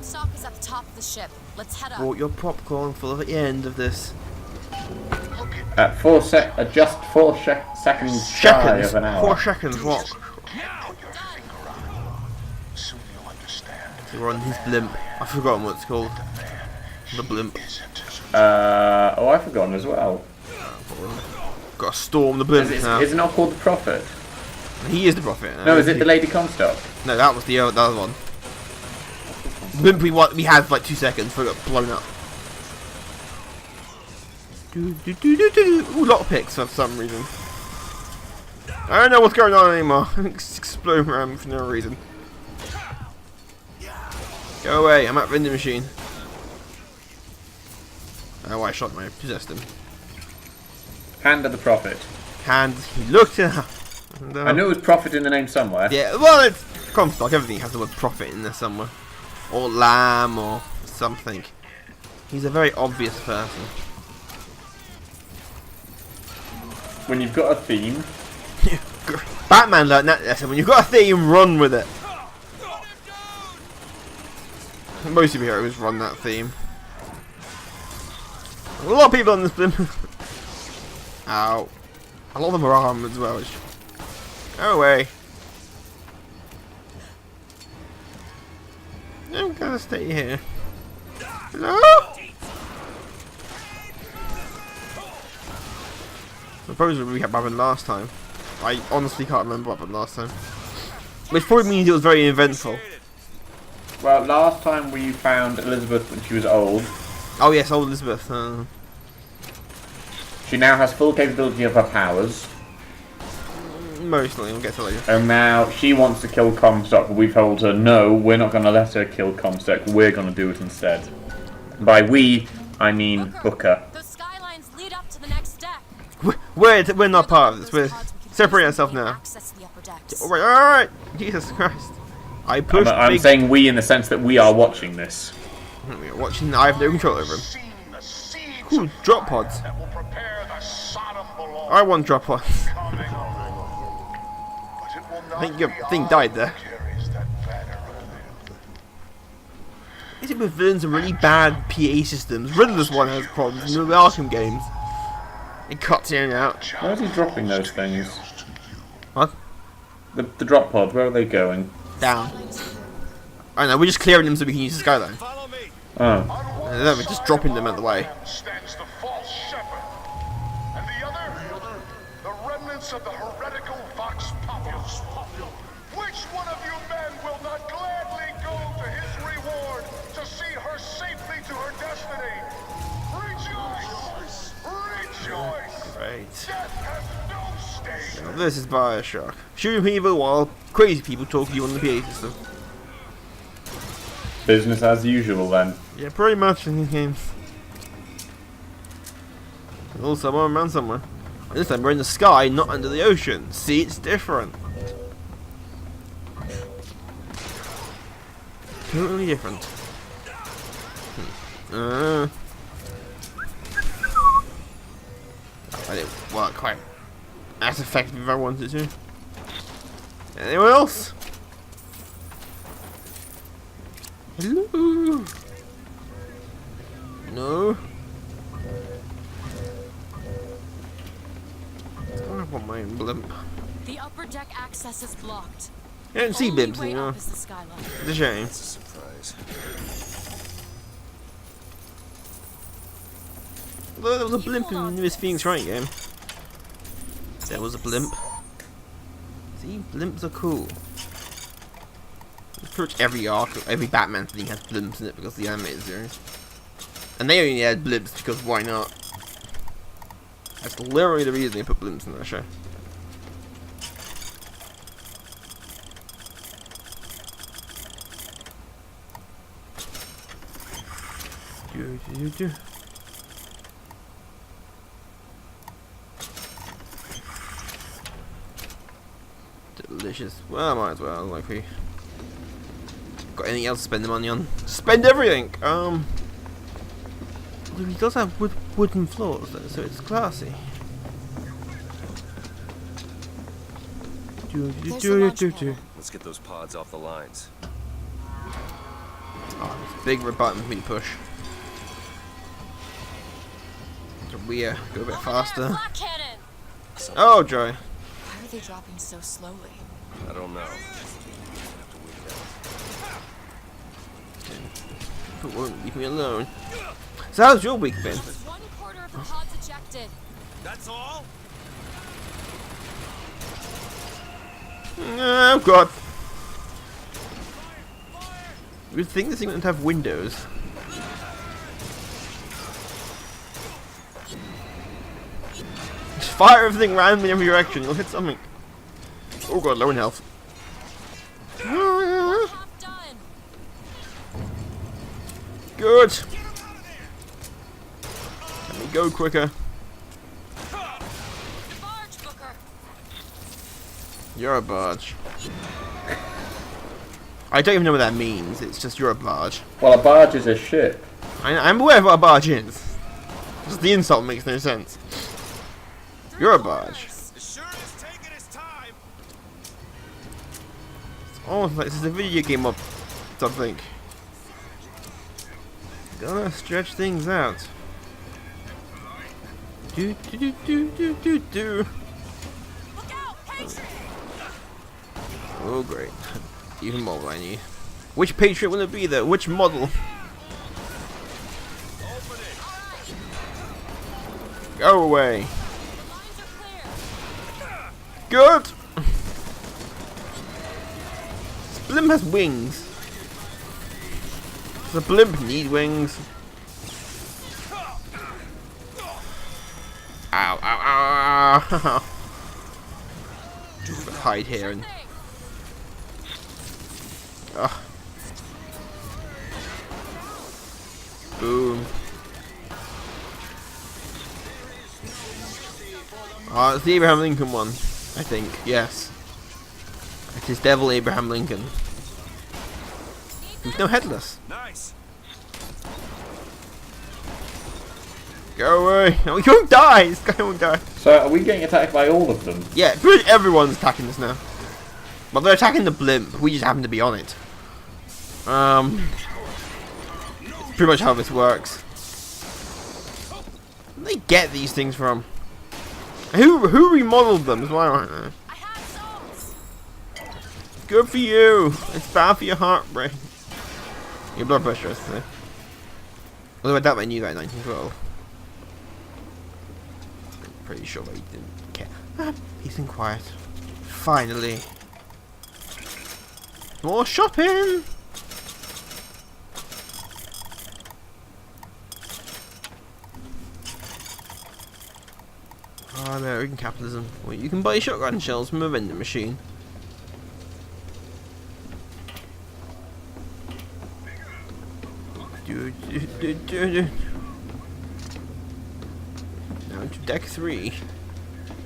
Comstock is at the top of the ship. Let's head up. Bought your popcorn for the end of this. At just 4 seconds shy of an hour. 4 seconds, what? So we're on his blimp. I've forgotten what it's called. The blimp. Oh, I've forgotten as well. Got to storm the blimp now. Is it not called the Prophet? He is the Prophet. No, is it the Lady Comstock? No, that was the other one. The blimp we had for like 2 seconds before it got blown up. Ooh, lockpicks for some reason. I don't know what's going on anymore. It's exploding around for no reason. Go away, I'm at vending machine. Oh, I shot him, I possessed him. Hand of the Prophet. Hand, he looked at her. And, I knew it was Prophet in the name somewhere. yeah, well, it's Comstock, everything has the word prophet in there somewhere. Or lamb, or something. He's a very obvious person. When you've got a theme. Batman learned that lesson. When you've got a theme, run with it. Most superheroes run that theme. A lot of people on this blimp. Ow. A lot of them are armed as well. Go away. I'm gonna stay here. Hello? Suppose we had what happened last time. I honestly can't remember what happened last time. Which probably means it was very eventful. Well, last time we found Elizabeth when she was old. Oh yes, old Elizabeth. She now has full capability of her powers. Mostly, we'll get to later. And now she wants to kill Comstock, but we've told her, no, we're not going to let her kill Comstock, we're going to do it instead. By we, I mean Booker. Those skylines lead up to the next deck. We're not part of this. We're separating ourselves now. Alright, Jesus Christ. I pushed I'm saying we in the sense that we are watching this. We're watching, I have no control over him. Ooh, drop pods. I want drop pods. I think your thing died there. Is it with villains and really bad PA systems? Riddler's one has problems in the Arkham games. It cuts in and out. Where is he dropping those things? What? The drop pods, where are they going? Down. I know, we're just clearing them so we can use the skyline. Oh. No, we're just dropping them out of the way. Of the heretical Vox Populus. Which one of you men will not gladly go to his reward to see her safely to her destiny? Rejoice! Rejoice! Great. Death has no sting! Now this is Bioshock. Shooting people while crazy people talk to you on the PA system. Business as usual then. Yeah, pretty much in these games. Oh, someone around somewhere. And this time we're in the sky, not under the ocean. See, it's different. Totally different. That didn't work quite as effective as I wanted to. Anyone else? Hello? No? I want my own blimp. The upper deck access is blocked. You don't see blimps anymore. Is the skyline. It's a shame. It's a surprise. Although there was a blimp in the Miss Phoenix Wright game. There was a blimp. See, blimps are cool. Pretty much every arc, every Batman thing has blimps in it because of the animated series. And they only had blimps because why not? That's literally the reason they put blimps in that show. Delicious. Well, I might as well. Like we got anything else to spend the money on? Spend everything. He does have wooden floors though, so it's classy. Let's get those pods off the lines. Oh, it's a big red button for me to push. So we go a bit faster. Black cannon. Oh, joy. Why are they dropping so slowly? I don't know. It won't leave me alone. So how's your week been? Just 1/4 of the pods ejected. That's all? Oh god. You'd think this thing wouldn't have windows. Just fire everything randomly in every direction, you'll hit something. Oh god, low in health. Half done. Good. Let me go quicker. Barge, Booker. You're a barge. I don't even know what that means. It's just you're a barge. Well, a barge is a ship. I'm aware of what a barge is. Just the insult makes no sense. You're a barge. It sure is taking its time. It's almost like this is a video game or something. Gotta stretch things out. Do do do do do do do. Look out, Patriot. Oh great. Even more than I knew. Which Patriot will it be though? Which model? Open it. Go away. The lines are clear. Good. This blimp has wings. Does a blimp need wings? Ow, ow, ow, ow. Just hide here and... Ugh. Boom. Oh, it's the Abraham Lincoln one, I think. Yes. It is Devil Abraham Lincoln. He's no headless. Nice. Go away. No, he won't die. This guy won't die. So, are we getting attacked by all of them? Yeah, pretty much everyone's attacking us now. Well, they're attacking the blimp. We just happen to be on it. Pretty much how this works. Where do they get these things from? Who remodeled them? Is what I want to know. I have souls. Good for you. It's bad for your heartbreak. Your blood pressure, I say. Although I doubt they knew that in 1912. Pretty sure they didn't care. Ah, peace and quiet. Finally. More shopping! Oh, American capitalism. Well, you can buy shotgun shells from a vending machine. Now to deck 3,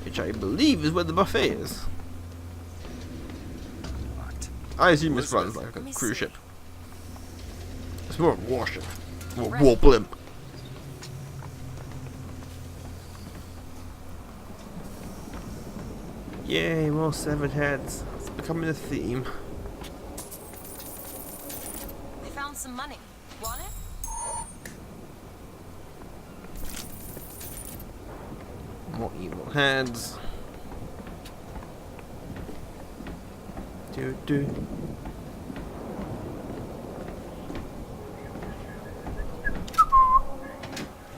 which I believe is where the buffet is. I assume this runs like a cruise ship. It's more of a warship. Or war blimp. Yay, more severed heads. It's becoming a theme. They found some money. Want it? More evil heads. Do.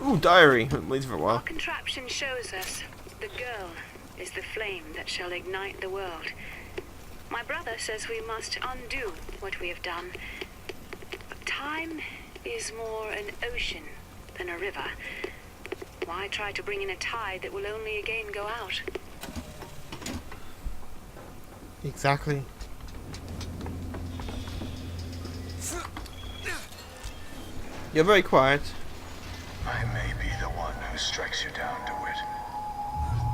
Ooh, diary. Wait for a while. Our contraption shows us the girl is the flame that shall ignite the world. My brother says we must undo what we have done. Time is more an ocean than a river. Why try to bring in a tide that will only again go out? Exactly. You're very quiet. I may be the one who strikes you down, DeWitt,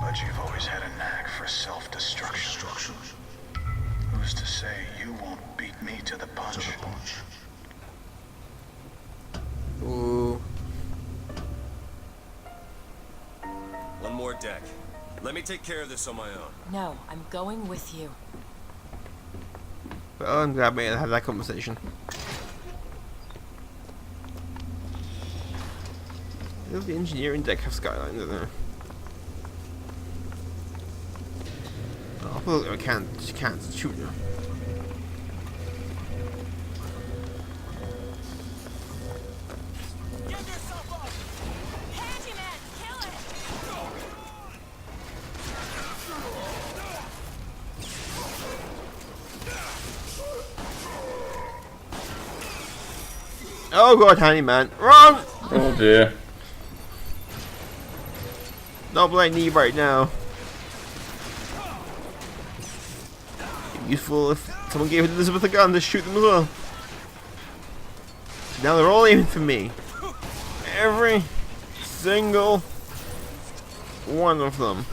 but you've always had a knack for self-destruction. Who's to say you won't beat me to the punch? Ooh. One more deck. Let me take care of this on my own. No, I'm going with you. Well, I'm glad we had that conversation. There's the engineering deck have skylines, isn't there? Oh, look, I can't shoot now. Give yourself up! Handyman, kill it! Oh god, handyman, run! Oh dear. Not what I need right now. Useful if someone gave Elizabeth a gun to shoot them as well. Now they're all aiming for me. Every single one of them.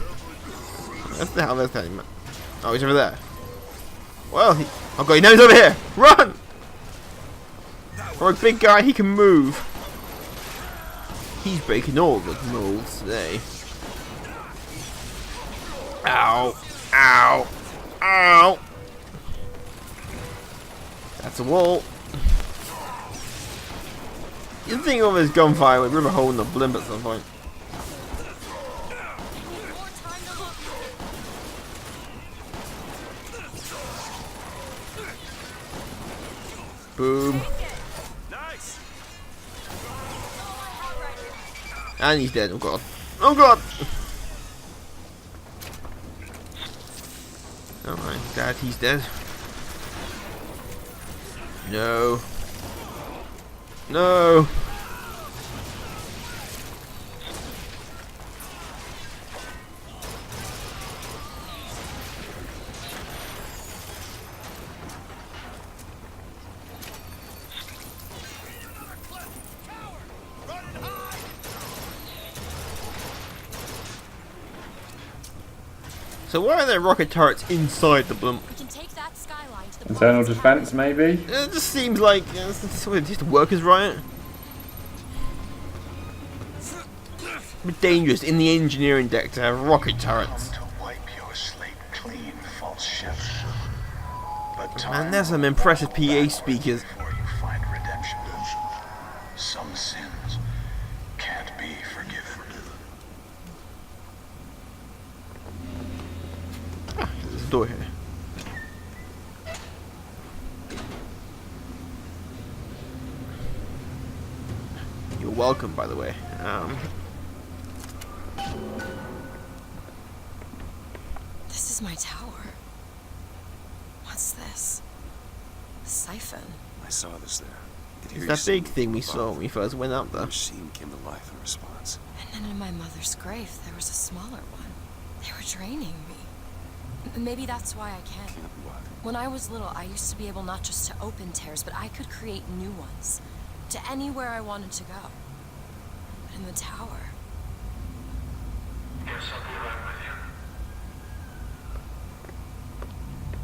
That's the hell that's handyman. Oh, he's over there. Well, oh god, now he's over here! Run! For a big guy, he can move. He's breaking all the molds today. Ow! Ow! Ow! That's a wall. You'd think of his gunfire would rip a hole in the blimp at some point. More time to look. Boom. Nice! And he's dead. Oh god. Oh god! Alright, Dad, he's dead. No. No. So why are there rocket turrets inside the blimp? We can take that skyline to the Internal promised defense, maybe? It just seems like it's just a workers' riot. A bit dangerous in the engineering deck to have rocket turrets. Come to wipe your slate clean, false ship. But Man, there's some impressive PA speakers. before you find redemption. Some sins can't be forgiven. There's a door here. You're welcome, by the way. This is my tower. What's this? A siphon. I saw this there. Could hear It's you that big singing thing we from saw above. when we first went up The there. machine came to life in response. And then in my mother's grave, there was a smaller one. They were draining me. Maybe that's why I can't. Can't what? When I was little, I used to be able not just to open tears, but I could create new ones. To anywhere I wanted to go. But in the tower...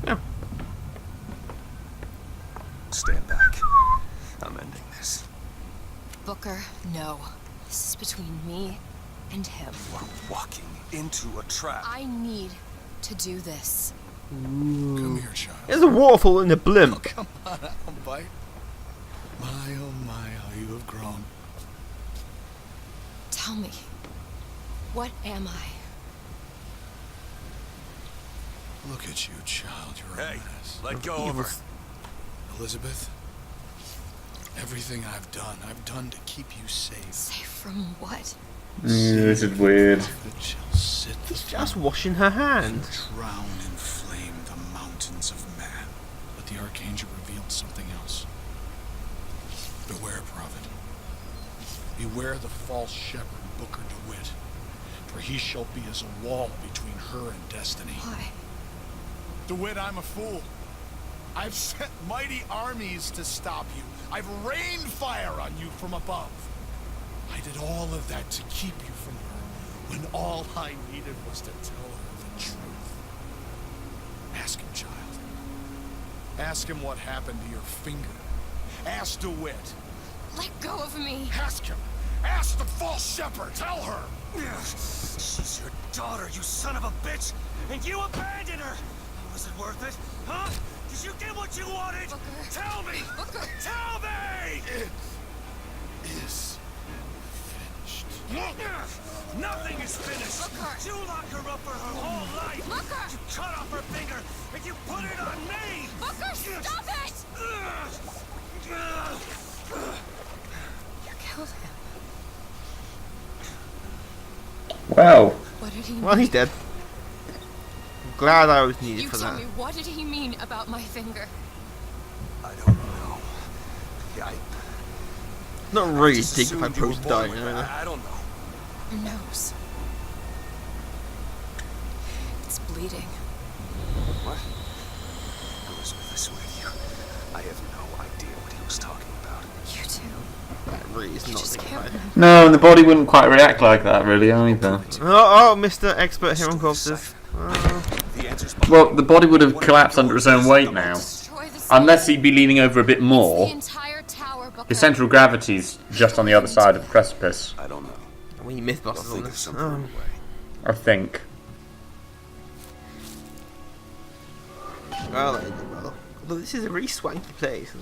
Yeah. Stand back. I'm ending this. Booker, no. This is between me and him. We're walking into a trap. I need to do this. Come here, child. There's a waterfall in the blimp. Come on, I'll bite. My, oh my, how you have grown. Tell me, what am I? Look at you, child. You're a Hey, mess. let go of her. Elizabeth, everything I've done to keep you safe. Safe from what? This is weird. That shall sit the He's just throne washing her and hands. drown in flame the mountains of man. But the Archangel revealed something else. Beware, prophet. Beware the false shepherd, Booker DeWitt. For he shall be as a wall between her and destiny. Why? DeWitt, I'm a fool. I've sent mighty armies to stop you. I've rained fire on you from above. I did all of that to keep you from her, when all I needed was to tell her the truth. Ask him, child. Ask him what happened to your finger. Ask DeWitt. Let go of me. Ask him. Ask the false shepherd. Tell her. She's your daughter, you son of a bitch! And you abandoned her! Was it worth it? Huh? Did you get what you wanted? Booker. Tell me! Booker. Tell me! It is finished. Nothing is finished. Booker. You lock her up for her whole life. Booker. You cut off her finger and you put it on me. Booker, stop it! You killed him. Well, What did he Well, he's dead. I'm glad I was needed You for tell that. me, what did he mean about my finger? I don't know. Yeah, Not really just dig if I assumed you were post born dying. with You know? that. I don't know. Your nose. It's bleeding. What? Elizabeth, I swear to you, I have no idea what he was talking about. You too. That really is You not just can't dignified. remember. no, and the body wouldn't quite react like that, really, either. Oh, Mr. Expert here on corpses. The answer's Well, the body would have collapsed under its own weight now. Destroy the Unless he'd be leaning over a bit the more. entire tower, Booker. His central gravity's just on the other side of the precipice, I don't know. We I'll Mythbusters on think of this. something on the way. I think. Well, well. Although this is a really swanky place.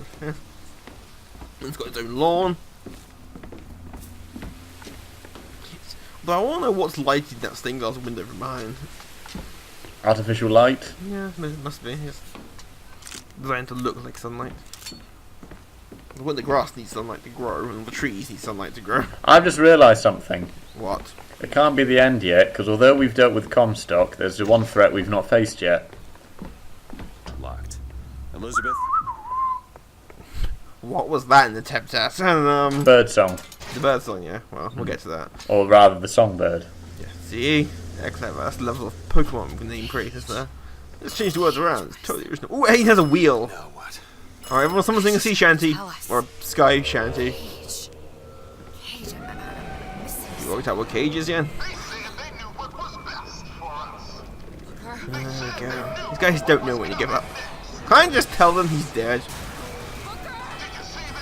It's got its own lawn. But I want to know what's lighting that stained glass window from behind. Artificial light. Yeah, it must be. It's designed to look like sunlight. When the grass needs sunlight to grow, and the trees need sunlight to grow. I've just realised something. What? It can't be the end yet, because although we've dealt with Comstock, there's the one threat we've not faced yet. Locked. Elizabeth? What was that in the tap test? And Birdsong. the bird song, yeah. Well, we'll get to that. Or rather, the songbird. Yeah. See? Yeah, clever. That's the level of Pokemon name creators there. Let's change the words around. It's totally original. Oh, hey, he has a wheel. Now what? Alright, everyone, someone sing a sea shanty. Tell us. Or a sky shanty. Cage. Cage. You worked out what cage is yet? Booker. There we go. These guys don't know when you give up. Can't I just tell them he's dead?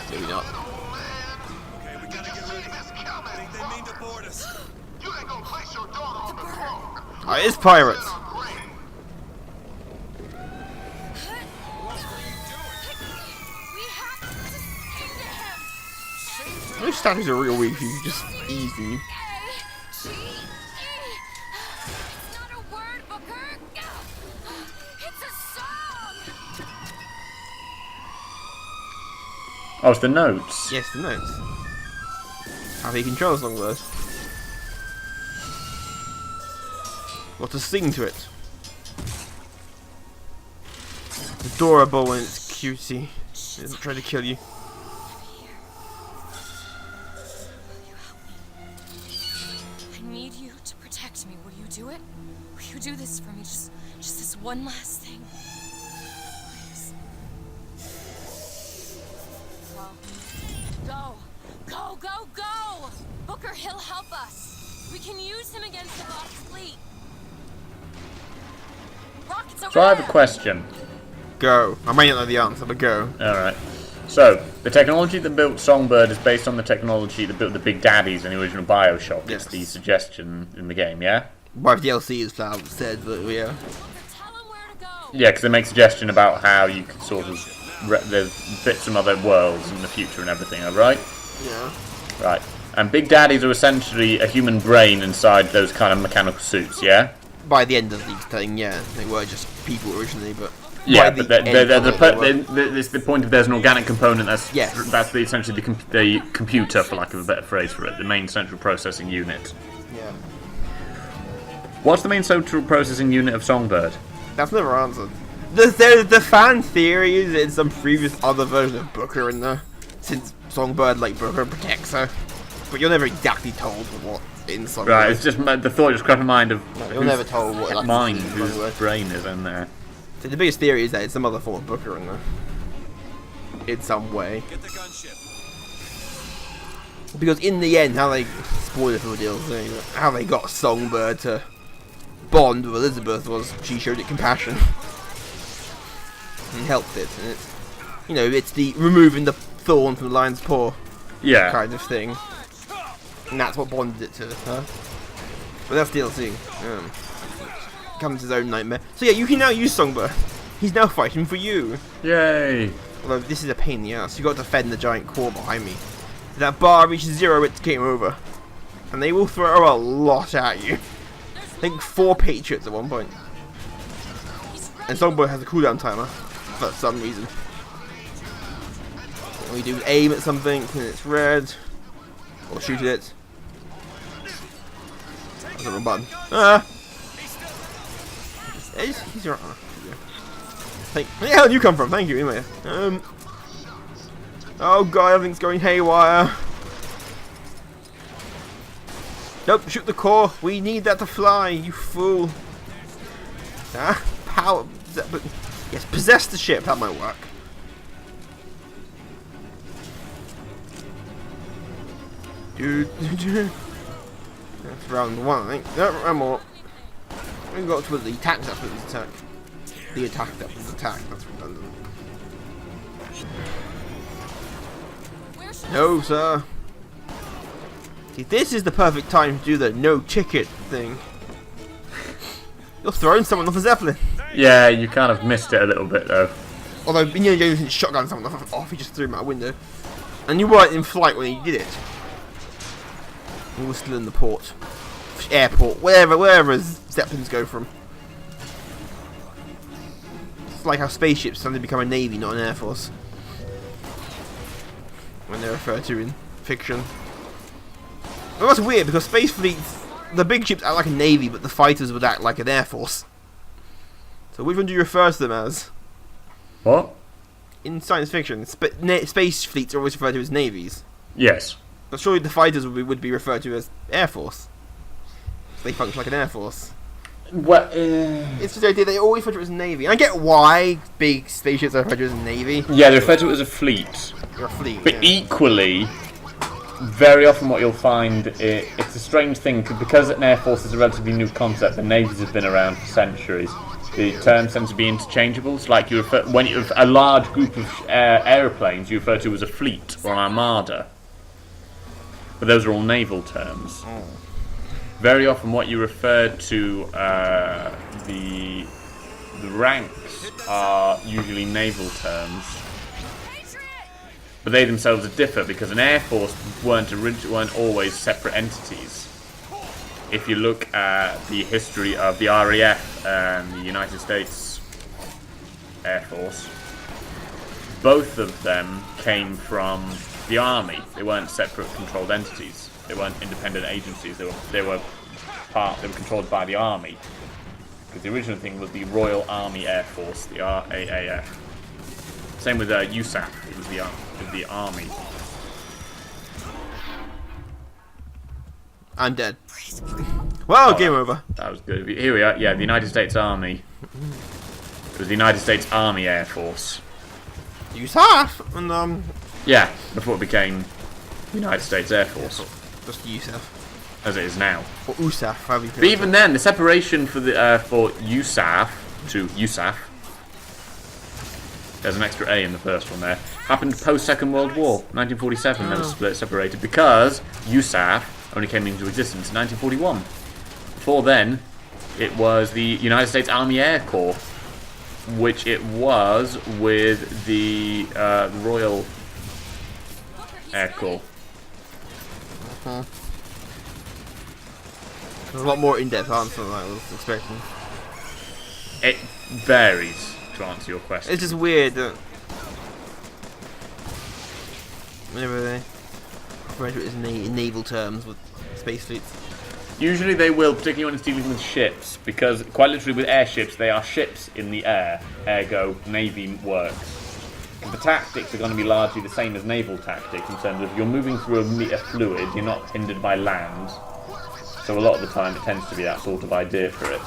Maybe not. Okay, we gotta get ready. I think they mean to board us. Oh, it's pirates. We have to save him. Those statues are real weak. You just easy. It's not a word, Booker. It's a song. Oh, it's the notes. Yes, the notes. How he controls songbird. What to sing to it. Adorable and it's cutesy. It doesn't try to kill you. I need you to protect me. Will you do it? Will you do this for me? Just this one last thing. Please. Go. Go, go, go! Booker, he'll help us. We can use him against the Lost Fleet. Rockets over So I have a there. question. Go. I may not know the answer, but go. Alright. So, the technology that built Songbird is based on the technology that built the Big Daddies in the original Bioshock. Yes. It's the suggestion in the game, yeah? Well, DLC is said, but yeah. Tell him where to go. Yeah, because they make suggestion about how you could sort of... there's bits from other worlds in the future and everything, alright? Yeah. Right. And Big Daddies are essentially a human brain inside those kind of mechanical suits, yeah? By the end of the thing, yeah, they were just people originally, but Yeah, by but the end of it, they were- it's the point of there's an organic component that's Yes. that's essentially the computer, for lack of a better phrase for it, the main central processing unit. yeah. What's the main central processing unit of Songbird? That's never answered. The fan theory is in some previous other version of Booker in there, since Songbird like Booker protects her, but you're never exactly told what in Songbird. Right, it's just the thought just crossed my mind of You're never told what like, mind, in whose Songbird. brain is in there. So the biggest theory is that it's some other form of Booker in there, in some way. Get the gunship. Because in the end, how they spoiler for the DLC, how they got Songbird to bond with Elizabeth was she showed it compassion and helped it, and it's it's the removing the thorn from the lion's paw Yeah. kind of thing, and that's what bonded it to her. But that's DLC. Comes his own nightmare. So yeah, you can now use Songbird. He's now fighting for you. Yay! Although this is a pain in the ass. You got to defend the giant core behind me. If that bar reaches 0, it's game over. And they will throw a lot at you. I think 4 Patriots at one point. And Songbird has a cooldown timer for some reason. When we do aim at something and it's red, or shoot at it. That's the wrong button. Ah! He's your. Where the hell did you come from? Thank you, anyway. Oh god, everything's going haywire. Nope, shoot the core. We need that to fly, you fool. Ah, power. Yes, possess the ship. That might work. That's round 1, I think. No, round more. We got to the attack weapons attack. The attack weapons attack. That's redundant. No, sir. See, this is the perfect time to do the no ticket thing. You're throwing someone off a zeppelin. Yeah, you kind of missed it a little bit though. Although Indiana Jones didn't shotgun someone off, he just threw him out a window. And you weren't in flight when he did it. You were still in the port. Airport, wherever zeppelins go from. It's like how spaceships suddenly become a navy, not an air force. When they're referred to in fiction. Well, that's weird because space fleets, the big ships act like a navy, but the fighters would act like an air force. So which one do you refer to them as? What? In science fiction, space fleets are always referred to as navies. Yes. But surely the fighters would be referred to as air force. They function like an air force. Well, It's just the idea they always refer to it as navy. I get why big spaceships are referred to as a navy. yeah, they refer to it as a fleet. Or a fleet. But Yeah. equally, very often what you'll find, it's a strange thing, because an air force is a relatively new concept, the navies have been around for centuries. The terms tend to be interchangeable. It's like when you have a large group of aeroplanes, you refer to as a fleet or an armada. But those are all naval terms. Oh. Very often what you refer to the ranks are usually naval terms. But they themselves differ because an air force weren't always separate entities. If you look at the history of the RAF and the United States Air Force, both of them came from the army. They weren't separate controlled entities. They weren't independent agencies. They were controlled by the army. Because the original thing was the Royal Army Air Force, the RAAF. Same with USAF. It was the army. I'm dead. Well, game over. That was good. Here we are. Yeah, the United States Army. It was the United States Army Air Force. USAF! And, Yeah, before it became United States Air Force, just USAF. as it is now. Or USAF, however you But even then, the separation for USAF to USAF, there's an extra A in the first one there, happened post Second World War, 1947. They were separated because USAF only came into existence in 1941. Before then, it was the United States Army Air Corps, which it was with the Royal Air Corps. There's a lot more in-depth answer than I was expecting. It varies, to answer your question. It's just weird that whenever they refer to it as in naval terms with space fleets. Usually they will, particularly when it's dealing with ships, because quite literally with airships, they are ships in the air, ergo Navy works. And the tactics are going to be largely the same as naval tactics in terms of you're moving through a fluid, you're not hindered by land. So a lot of the time it tends to be that sort of idea for it.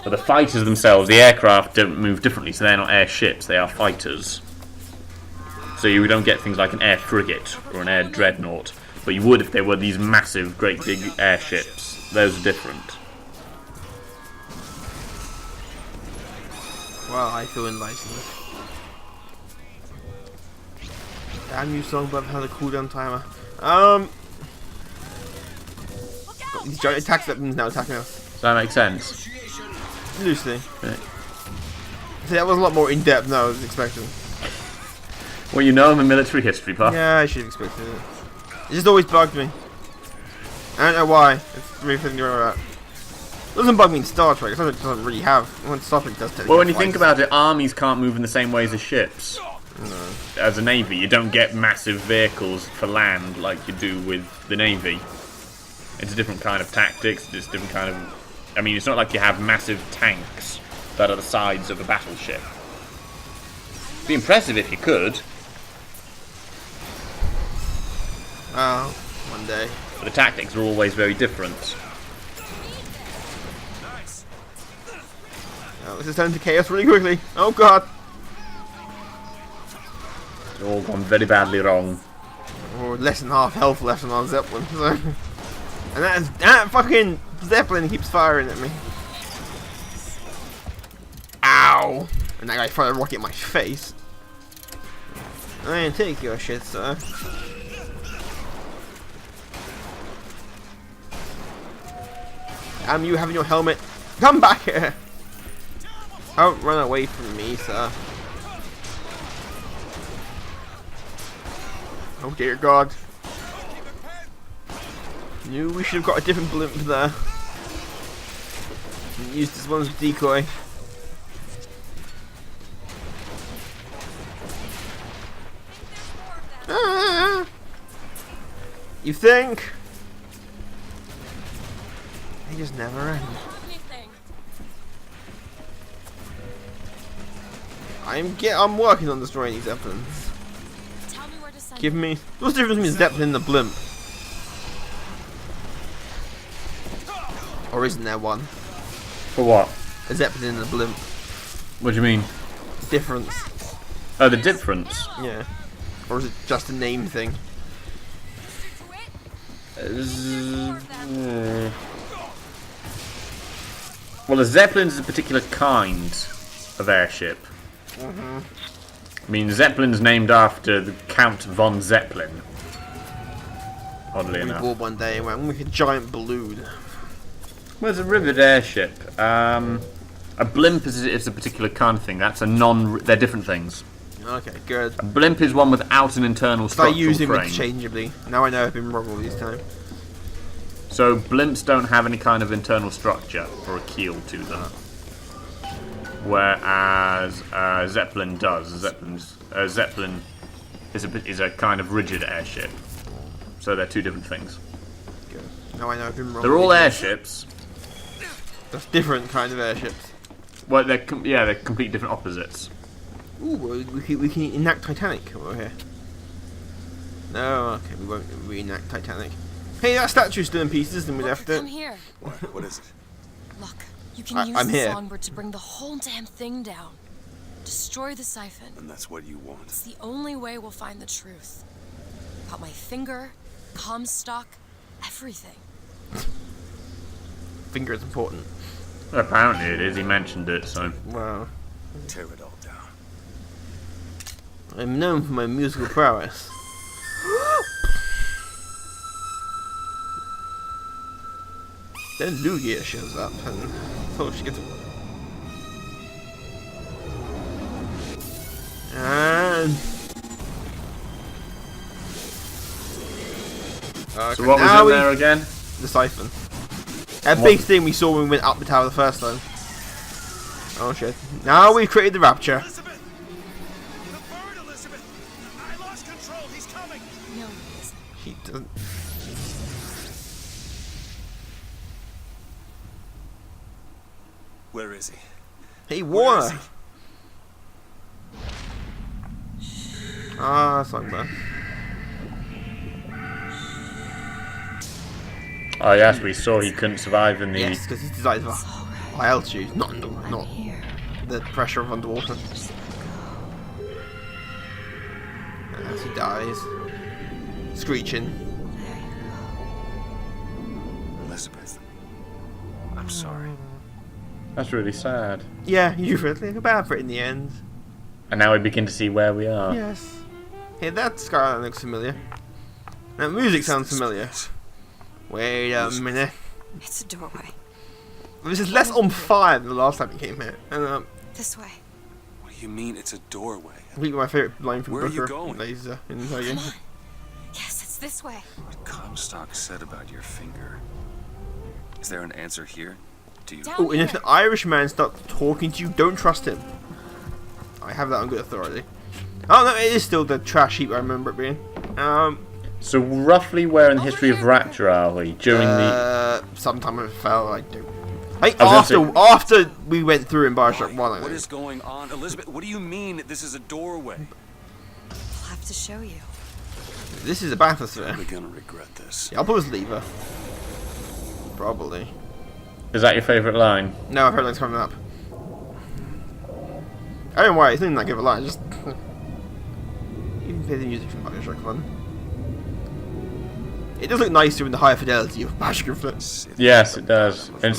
But the fighters themselves, the aircraft don't move differently, so they're not airships, they are fighters. So you don't get things like an air frigate or an air dreadnought, but you would if they were these massive, great big airships. Those are different. Wow, I feel enlightened. Damn you, Songbird had a cooldown timer. Got these giant attack weapons now attacking us. Does that make sense? Loosely. Yeah. See, that was a lot more in-depth than I was expecting. Well, you know I'm a military history buff. Yeah, I should have expected it. It just always bugged me. I don't know why. It's really thinking about that. Doesn't bug me in Star Trek. Star Trek doesn't really have. When Star Trek does technically. Well, when you have think fighters. about it, armies can't move in the same ways as ships. No. As a navy, you don't get massive vehicles for land like you do with the navy. It's a different kind of tactics. It's a different kind of. I mean, it's not like you have massive tanks that are the sides of a battleship. It'd be impressive if you could. Oh, one day. But the tactics are always very different. Oh, this is turning to chaos really quickly. Oh god. It's all gone very badly wrong. Or less than half health left on our Zeppelin. So. And that fucking Zeppelin keeps firing at me. Ow! And that guy fired a rocket in my face. I ain't take your shit, sir. Damn you having your helmet. Come back here! Don't run away from me, sir. Oh dear god. Knew we should have got a different blimp there. And used this one as a decoy. Ah, you think? They just never end. I'm working on destroying these Zeppelins. Tell me where to send Give me. What's the difference between Zeppelin and the blimp? Or isn't there one? For what? A Zeppelin and a blimp. What do you mean? Difference. Oh, the difference. Yeah. Or is it just a name thing? Well, a Zeppelin is a particular kind of airship. I mean, Zeppelin's named after the Count von Zeppelin. Oddly We enough. bought one day and went with a giant balloon. Well, it's a riveted airship. A blimp is a particular kind of thing. That's a they're different things. Okay, good. A blimp is one without an internal I structural use them frame. interchangeably. Now I know I've been wrong all this time. So blimps don't have any kind of internal structure or a keel to them. Whereas Zeppelin does. Zeppelin is a kind of rigid airship. So they're two different things. Good. Now I know I've been wrong. They're all all this airships. time. That's different kind of airships. Well, they're completely different opposites. Ooh, we can enact Titanic over here. No, okay, we won't reenact Titanic. Hey, that statue's still in pieces and we left it. Come here. What is it? Look, you can use I'm the here. songbird to bring the whole damn thing down. Destroy the siphon. And that's what you want. It's the only way we'll find the truth. About my finger, Comstock, everything. Finger is important. Well, apparently it is. He mentioned it, so. Wow. Tear it all down. I'm known for my musical prowess. Then Lugia shows up and she gets and okay, So what was now in there again? the siphon. That big thing we saw when we went up the tower the first time. Oh shit. Now we've created the rapture. Elizabeth! The bird, Elizabeth! I lost control. He's coming. No, it isn't. He doesn't. Where is he? Hey, Where is Warner! Ah, songbird. Oh yes, we saw he couldn't survive in the. Yes, because he's designed for high altitude, not the pressure of underwater. As he dies, screeching. Elizabeth. I'm sorry. That's really sad. Yeah, you really bad for it in the end. And now we begin to see where we are. Yes. Hey, that skyline looks familiar. That music sounds familiar. Wait a minute. It's a doorway. This is less on fire than the last time it came here. And This way. What do you mean it's a doorway? I think my favourite line from Where are you Booker going? Laser in Logan. Yes, it's this way. What Comstock said about your finger. Is there an answer here? Do you? Down Oh, and if here. an Irish man starts talking to you, don't trust him. I have that on good authority. Oh no, it is still the trash heap I remember it being. So roughly where in the history of Rapture are we? During the... Sometime it fell, I do. I think I was gonna after we went through in Bioshock 1, I What think. is going on, Elizabeth? What do you mean this is a doorway? I'll have to show you. This is a bathysphere. We're gonna regret this. Yeah, I'll put his lever. Probably. Is that your favourite line? No, I've heard that's coming up. I don't know why, it's not even that good of a line, just... Even play the music from Bioshock 1. It does look nicer in the higher fidelity of Bioshock Infinite. Yes, it does. And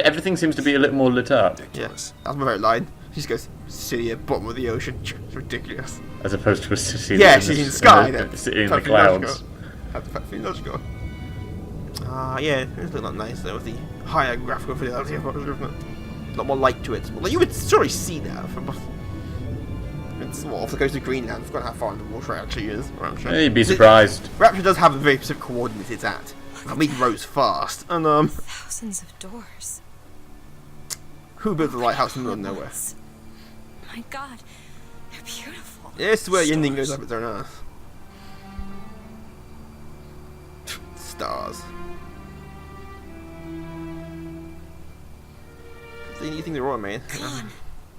everything seems to be a little more lit up, Yeah, that's my favourite line. She just goes, city at the bottom of the ocean. It's ridiculous. as opposed to a city Yeah, that's she's in the sky. That's city in the perfectly clouds. logical. That's perfectly logical. Yeah, it looks nice though with the higher graphical fidelity of Bioshock Infinite. A lot more light to it. Well, you would surely see that from... It's off the coast of Greenland. I forgot how far in the water it actually is. Yeah, you'd be surprised. Rapture does have a very specific coordinate it's at. And we rose fast. And Thousands of doors. who built the lighthouse in the middle of nowhere? My God, they're beautiful. This is where the ending goes up its own ass. Stars. Anything they're all made.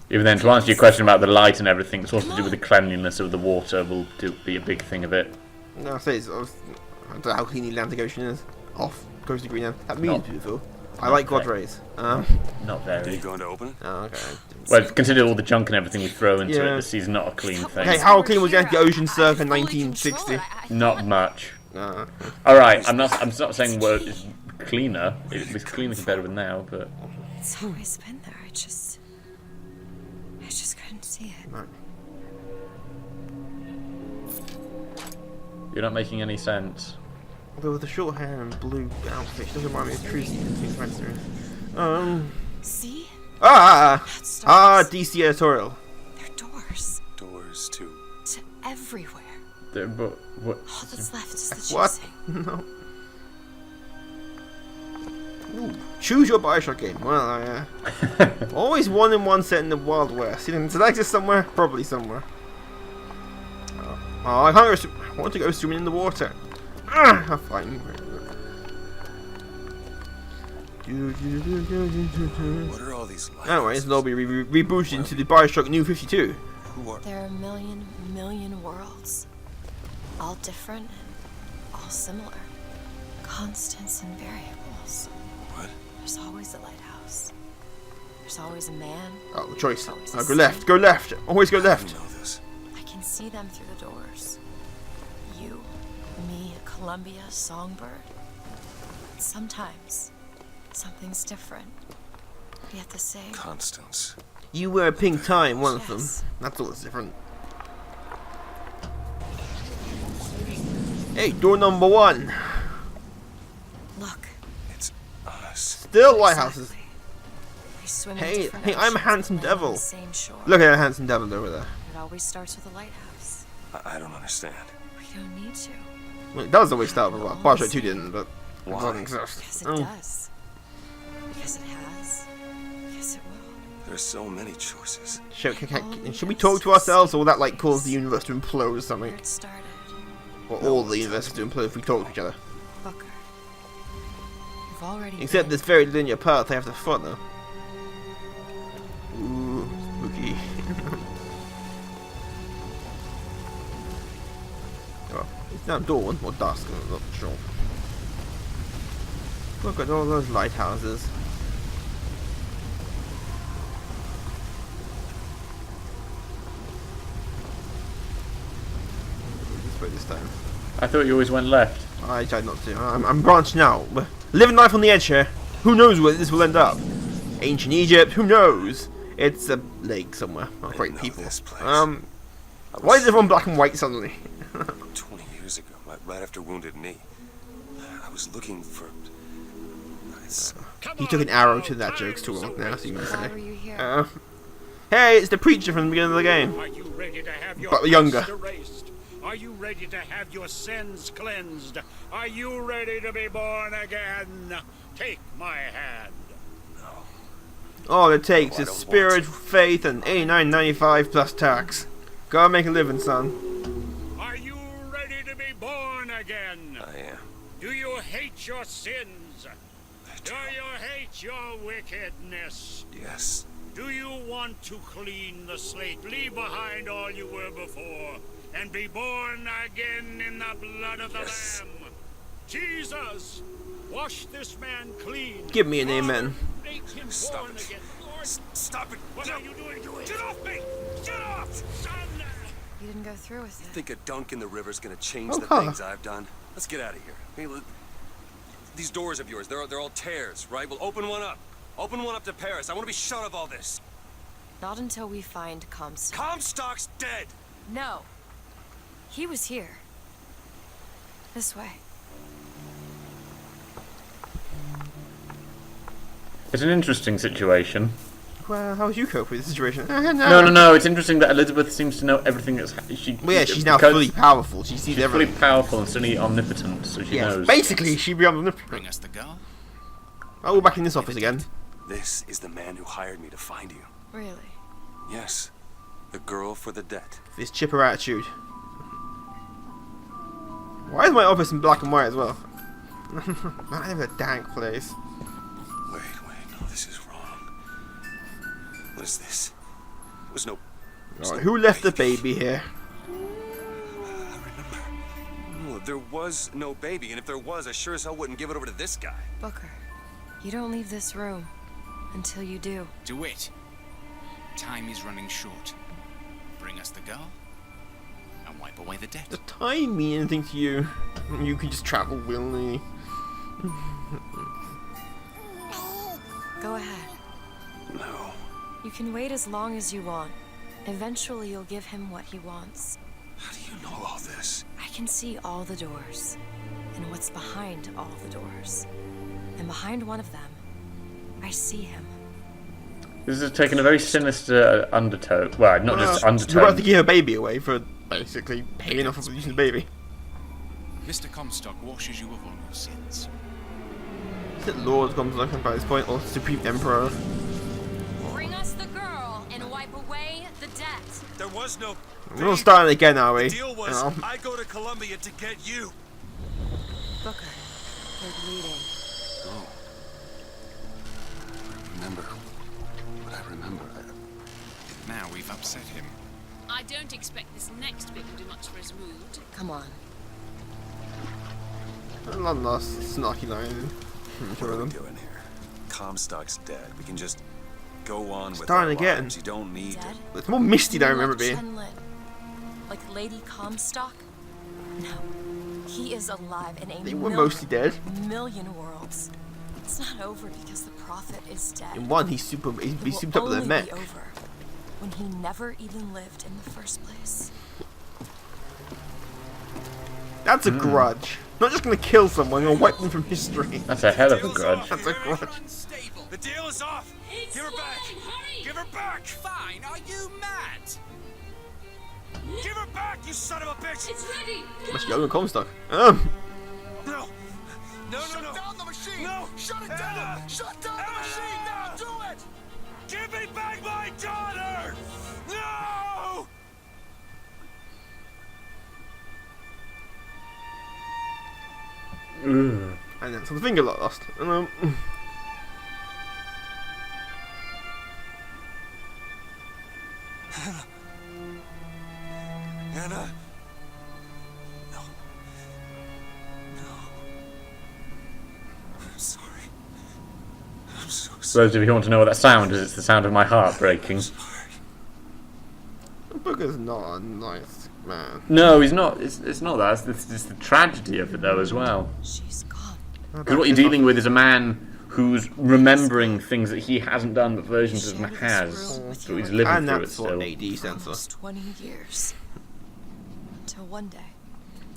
Even then, to answer your question about the light and everything, it's also to do with the cleanliness of the water will be a big thing of it. No, I say I don't know how clean the Atlantic Ocean is. Off coast of Greenland. That moon is beautiful. I like God rays. Not Are you very. going to open it? Oh, okay. Well, consider all the junk and everything we throw into Yeah. it, the sea's not a clean thing. Okay, how clean was the Atlantic Ocean circa 1960? Not much. No. Alright, I'm not saying it's cleaner. It's cleaner compared with now, but... It's always been there. I just couldn't see it. No. You're not making any sense. Although with the short hair and blue outfit, she doesn't remind me of Tracy. See? DC editorial. They're doors Doors to. to everywhere. But what? All that's left is the What? choosing. No. Ooh, choose your Bioshock game. Well, yeah. Always one in one set in the Wild West. Does that exist somewhere? Probably somewhere. Oh, I can't go. I want to go swimming in the water. Ah, fine. What are all these lights? Anyways, they'll be rebooted into the Bioshock New 52. Who are? There are a million worlds. All different and all similar. Constants and variables. What? There's always a lighthouse. There's always a man. Oh, the choice. Go left. Go left. Always go I left. know this. I can see them through the doors. You, me, Columbia, Songbird. Sometimes, something's different. Yet the same. Constance. You wear a pink tie in one of them. Yes. That's all that's different. Hey, door number 1. Look. It's us. Still lighthouses. Exactly. We swim in Hey, different hey, I'm a oceans handsome and land on devil. the same shore. Look at that handsome devil over there. It always starts with a lighthouse. I don't understand. We don't need to. Well, it does always start with what? Bioshock 2 didn't, but it Why? doesn't exist. Because it Oh. does. Because it has. Because it will. There's so many choices. Should we talk to ourselves, or will that like cause the universe to implode or something? Where it started. Or all the universe to implode if we talk to each other? Booker. You've already Except been. this very linear path they have to follow. Ooh, spooky. Oh, it's now dawn or dusk, I'm not sure. Look at all those lighthouses. This way this time. I thought you always went left. I tried not to. I'm branching out. We're living life on the edge here. Who knows where this will end up? Ancient Egypt, who knows? It's a lake somewhere. Not great know people. this place. Why is everyone black and white suddenly? 20 years ago, right after Wounded Knee, I was looking for. He took an arrow to that joke's too long now, so you can Why say. were you here? Hey, it's the preacher from the beginning of the game. Are you ready to have your But younger. quest erased? Are you ready to have your sins cleansed? Are you ready to be born again? Take my hand. All it takes I is don't spirit, faith, and $89.95 plus tax. Go make a living, son. Are you ready to be born again? I am. Do you hate your sins? Do you hate your wickedness? Yes. Do you want to clean the slate, leave behind all you were before, and be born again in the blood of the Yes. Lamb? Jesus, wash this man clean. Give me an amen. Make him Stop born it. again. Lord, Stop it. what are you doing? Get off me! Get off! Son! You didn't go through with it. Think a dunk in the river's gonna change Oh, the huh. things I've done? Let's get out of here. Hey, these doors of yours, they're all tears, right? We'll open one up. Open one up to Paris. I want to be shut of all this. Not until we find Comstock. Comstock's dead! No. He was here. This way. It's an interesting situation. Well, how would you cope with the situation? No. It's interesting that Elizabeth seems to know everything that's. Well, yeah, she's now because fully powerful. She sees She's fully everything. powerful and suddenly omnipotent, so she Yes, knows. basically, she'd be omnipotent. Bring us the girl. Oh, we're back in this office again. This is the man who hired me to find you. Really? Yes. The girl for the debt. This chipper attitude. Why is my office in black and white as well? I have a dank place. Wait, no, this is wrong. What is this? There was no... Alright, who left the baby here? I remember. No, there was no baby, and if there was, I sure as hell wouldn't give it over to this guy. Booker, you don't leave this room until you do. DeWitt, time is running short. Bring us the girl and wipe away the debt. Does time mean anything to you? You can just travel willingly. Go ahead. No. You can wait as long as you want. Eventually, you'll give him what he wants. How do you know all this? I can see all the doors, and what's behind all the doors. And behind one of them, I see him. This has taken a very sinister undertone. Well, not just You're undertone. about to give her baby away for basically paying off for using the baby. Mr. Comstock washes you of all your sins. Is it Lord Comstock by this point, or Supreme Emperor? Bring us the girl and wipe away the debt. There was no... We're not starting again, are we? deal was, No. I go to Columbia to get you. Booker, they're bleeding. Oh. Remember. What I remember. Now we've upset him. I don't expect this next bit will do much for his mood. Come on. Not lost, snarky line. What are we doing here? Comstock's dead. We can just go on with Starting our again. lives. You don't need Dead? It's more misty than I remember Like being. Chen-Lin. Like Lady Comstock? No. He is alive in a They were mostly dead. million worlds. It's not over because the Prophet is dead. In one, he's It will souped up with a only mech. be over when he never even lived in the first place. That's a grudge. Not just gonna kill someone or wipe them from history. That's a hell of a grudge. That's a grudge. The deal is off. Give her back. Give her back. Fine. Are you mad? Give her back, you son of a bitch. It's ready! Must go with Comstock. No. No. Shut down the machine! No. Shut it down! Shut down the machine now! Do it! Give me back my daughter. No. And then so the finger got lost. Anna. No. No. I'm sorry. I'm so For sorry. those of you who want to know what that sound is, it's the sound of my heart breaking. Booker's not a nice man. No, he's not. It's not that. It's the tragedy of it, though, as well. She's gone. Because what you're dealing with is a man who's remembering things that he hasn't done, but versions of him Shared this has. room with So you he's living And through it that's still. what AD stands for. Almost 20 years. Until one day,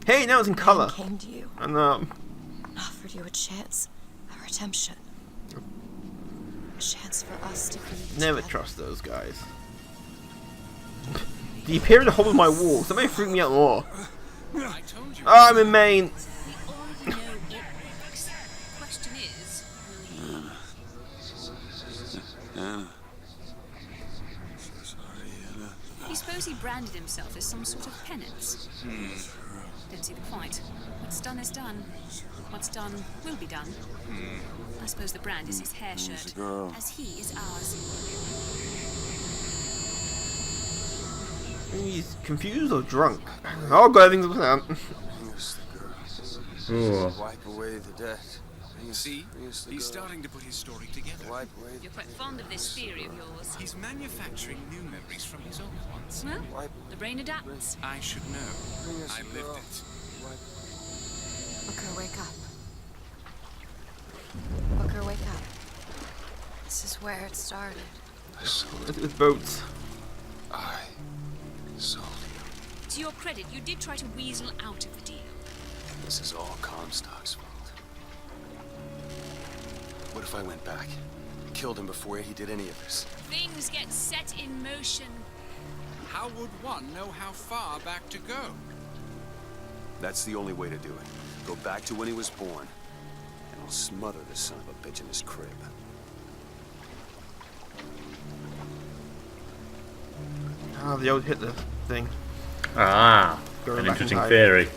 Hey, now it's in man colour. came to you And and offered you a chance, a redemption. A chance for us to be never together. trust those guys. The appear to hold my walls. That may freak me out more. I told you. Oh, I'm in Maine. We already know it works. Question is, will he? Anna. So sorry, Anna. Do you suppose he branded himself as some sort of penance? Don't see the point. What's done is done. What's done will be done. I suppose the brand is his hair shirt, as he is ours. He's confused or drunk. Oh, God, everything's upside down. Here's the girl. Ooh. Wipe away the debt. See, he's starting to put his story together. Wipe away You're quite fond of this theory of yours. He's manufacturing new memories from his old ones. Well, the brain adapts. I should know. I lived it. Booker, wake up. Booker, wake up. This is where it started. With boats. I sold you. To your credit, you did try to weasel out of the deal. This is all Comstock's fault. What if I went back? Killed him before he did any of this? Things get set in motion. How would one know how far back to go? That's the only way to do it. Go back to when he was born, and I'll smother this son of a bitch in his crib. Ah, the old Hitler thing. Ah, Going an back in interesting time. theory.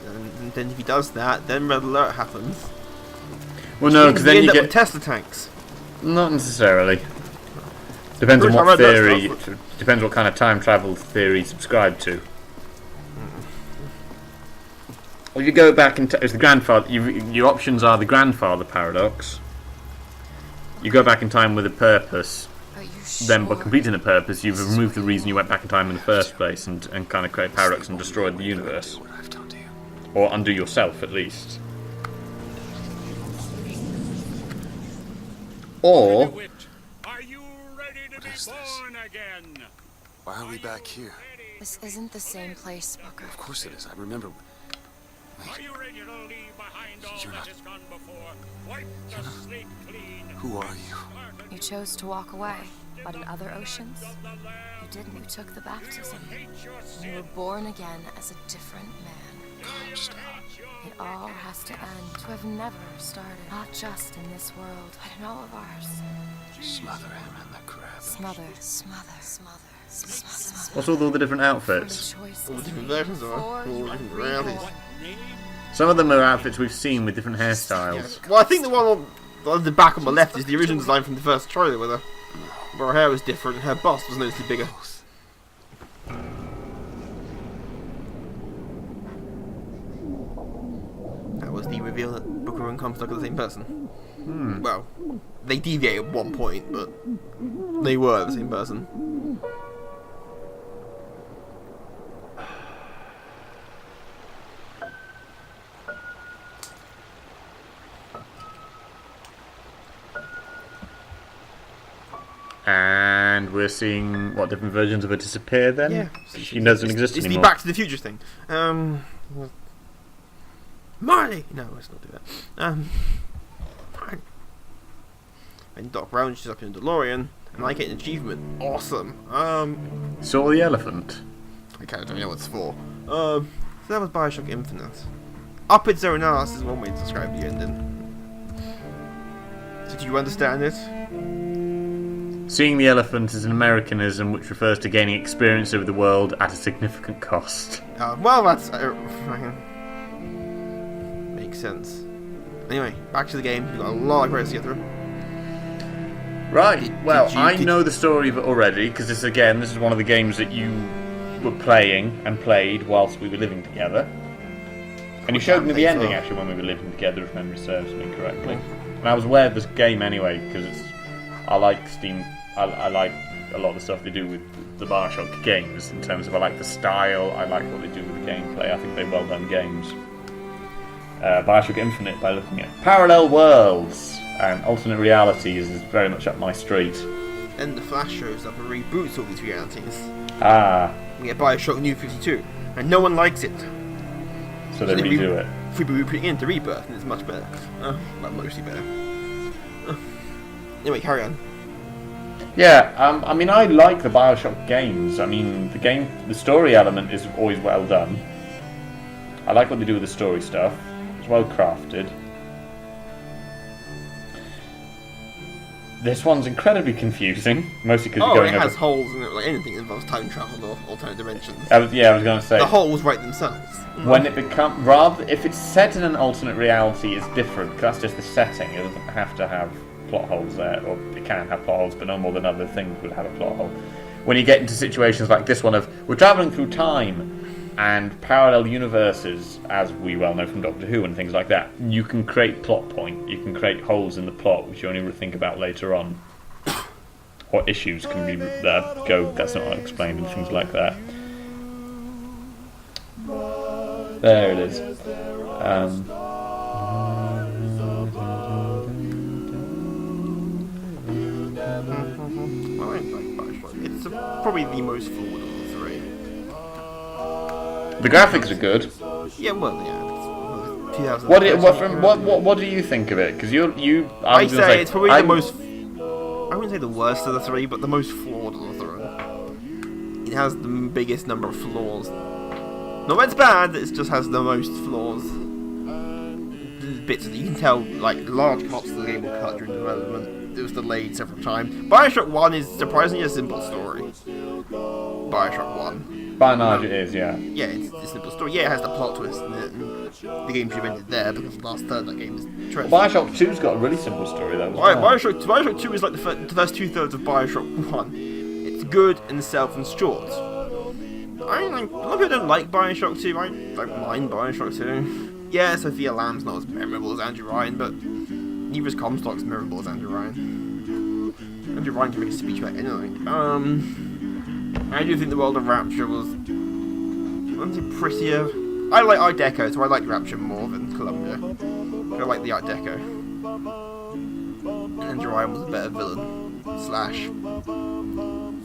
And then if he does that, then Red Alert happens. Well, no, because then end you up get with Tesla tanks. not necessarily. Depends on Bruce, I what read that theory. stuff. Depends what kind of time travel theory you subscribe to. Well, you go back and it's the grandfather. Your options are the grandfather paradox. You go back in time with a purpose. Are you Then, by sure? completing the purpose, you've removed the reason you went back in time in the first place, and kind of create a paradox and destroyed the universe, Do what I've done to you. or undo yourself at least. Or Are you ready to be is this? born again? Why are we back here? This isn't the same place, Booker. Of course it is. I remember. Are you ready to leave behind all You're that not- has gone before? Wipe the slate clean. Who are you? You chose to walk away, but in other oceans, you didn't. You took the baptism. You were born again as a different man. It all has to end. To have never started. Not just in this world, but in all of ours. Smother him in the crib. Smother, smother, smother, smother. what's all the different outfits? All the different versions of it. All the different realities. Some of them are outfits we've seen with different hairstyles. Well, I think the one on the back on the left is the original design from the first trailer with her. Where her hair was different and her bust was noticeably bigger. That was the reveal that Booker and Comstock are the same person. Well, they deviate at one point, but they were the same person. And we're seeing what different versions of her disappear then? Yeah. She doesn't exist It's the anymore. Back to the Future thing. Marty! No, let's not do that. Fine. And Doc Brown shows up in a DeLorean, and I get an achievement. Awesome. Saw the elephant. I kind of don't know what it's for. So that was Bioshock Infinite. Up its own arse is one way to describe the ending. So do you understand it? Seeing the elephant is an Americanism which refers to gaining experience over the world at a significant cost. Well, that's... makes sense. Anyway, back to the game. We've got a lot of credits to get through. Right, I did know the story of it already, because this is one of the games that you were playing and played whilst we were living together. And you showed me the ending, actually, when we were living together, if memory serves me correctly. And I was aware of this game anyway, because I like Steam... I like a lot of the stuff they do with the Bioshock games, in terms of I like the style, I like what they do with the gameplay. I think they're well done games. Bioshock Infinite, by looking at parallel worlds and alternate realities, is very much up my street. Then the Flash shows up and reboots all these realities. Ah, We get Bioshock New 52, and no one likes it. so they redo it. If we put it into Rebirth, and it's much better. Well, mostly better. Anyway, carry on. Yeah, I mean, I like the Bioshock games. I mean, the story element is always well done. I like what they do with the story stuff. It's well crafted. This one's incredibly confusing, mostly because you're going it over... has holes in it, like anything that involves time travel or alternate dimensions. I was going to say... The holes write themselves. When it becomes... If it's set in an alternate reality, it's different, because that's just the setting. It doesn't have to have plot holes there, or it can have plot holes, but no more than other things would have a plot hole. When you get into situations like this one of, we're travelling through time and parallel universes, as we well know from Doctor Who and things like that, you can create plot point, you can create holes in the plot, which you only think about later on. Or issues can be that's not explained, and things like that. There it is. It's probably the most flawed of the three. The graphics are good. Yeah, well, yeah. What do you think of it? Because I'd say it's probably the most. I wouldn't say the worst of the three, but the most flawed of the three. It has the biggest number of flaws. Not that it's bad. It just has the most flaws. There's bits that you can tell, like large parts of the game were cut during development. It was delayed several times. Bioshock 1 is surprisingly a simple story. Bioshock 1. By and large, it is, yeah. Yeah, it's a simple story. Yeah, it has the plot twist in it, and the game should have ended there because the last third of that game is dreadful. Bioshock 2's got a really simple story, though. Bioshock 2 is like the first 2/3 of Bioshock 1. It's good in itself and short. A lot of people don't like Bioshock 2. I don't mind Bioshock 2. Yeah, Sophia Lamb's not as memorable as Andrew Ryan, but neither is Comstock's memorable as Andrew Ryan. Andrew Ryan can make a speech about anything. I do think the world of Rapture was prettier. I like Art Deco, so I like Rapture more than Columbia. I like the Art Deco. Andrew Ryan was a better villain. Slash.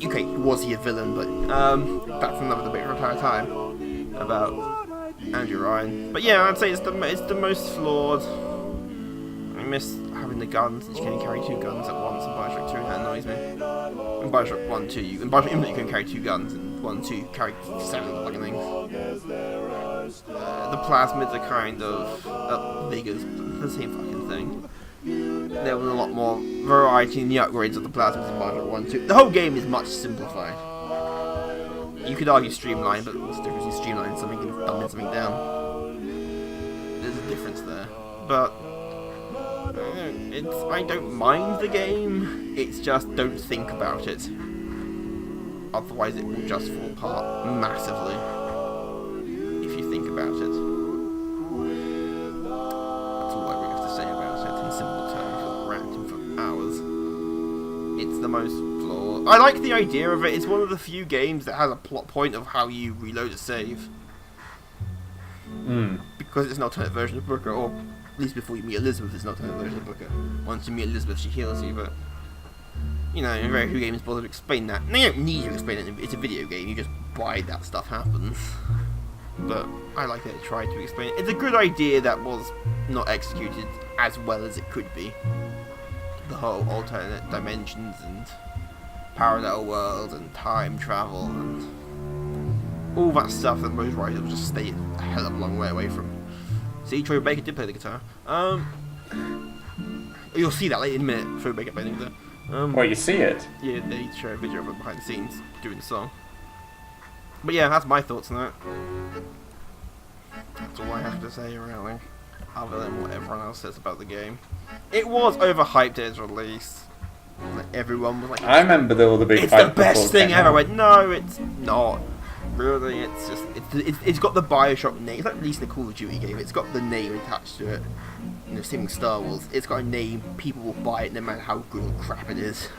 Okay, was he a villain? But that's another debate for a entire time about Andrew Ryan. But yeah, I'd say it's the most flawed. I miss having the guns. You can only carry 2 guns at once in Bioshock 2, and that annoys me. In Bioshock 1, 2, in Bioshock Infinite you can carry 2 guns, and 1, 2 carry 7 fucking things. The plasmids are kind of big as the same fucking thing. There was a lot more variety in the upgrades of the plasmids in Bioshock 1, 2. The whole game is much simplified. You could argue streamlined, but what's the difference between streamlined something and dumbing something down? There's a difference there. But I don't mind the game, it's just don't think about it. Otherwise it will just fall apart massively if you think about it. That's all I really have to say about it in simple terms, without ranting for hours. It's the most flawed. I like the idea of it. It's one of the few games that has a plot point of how you reload a save. Because it's an alternate version of Booker, or at least before you meet Elizabeth, it's not an alternate version of Booker. Once you meet Elizabeth, she heals you, but very few games bother to explain that. And they don't need to explain it. It's a video game. You just buy that stuff happens. But I like that it tried to explain it. It's a good idea that was not executed as well as it could be. The whole alternate dimensions and parallel world and time travel and all that stuff that most writers will just stay a hell of a long way away from. See, Troy Baker did play the guitar. You'll see that later in a minute. Troy Baker playing the guitar. Well, you see it. Yeah, they show a video of it behind the scenes doing the song. But yeah, that's my thoughts on that. That's all I have to say, really. Other than what everyone else says about the game. It was overhyped at its release. Like, everyone was like, I remember there were the big it's the best thing ever. I went, no, it's not. Really, it's just it's got the Bioshock name. It's like releasing a Call of Duty game. It's got the name attached to it. Same with Star Wars. It's got a name. People will buy it no matter how good or crap it is.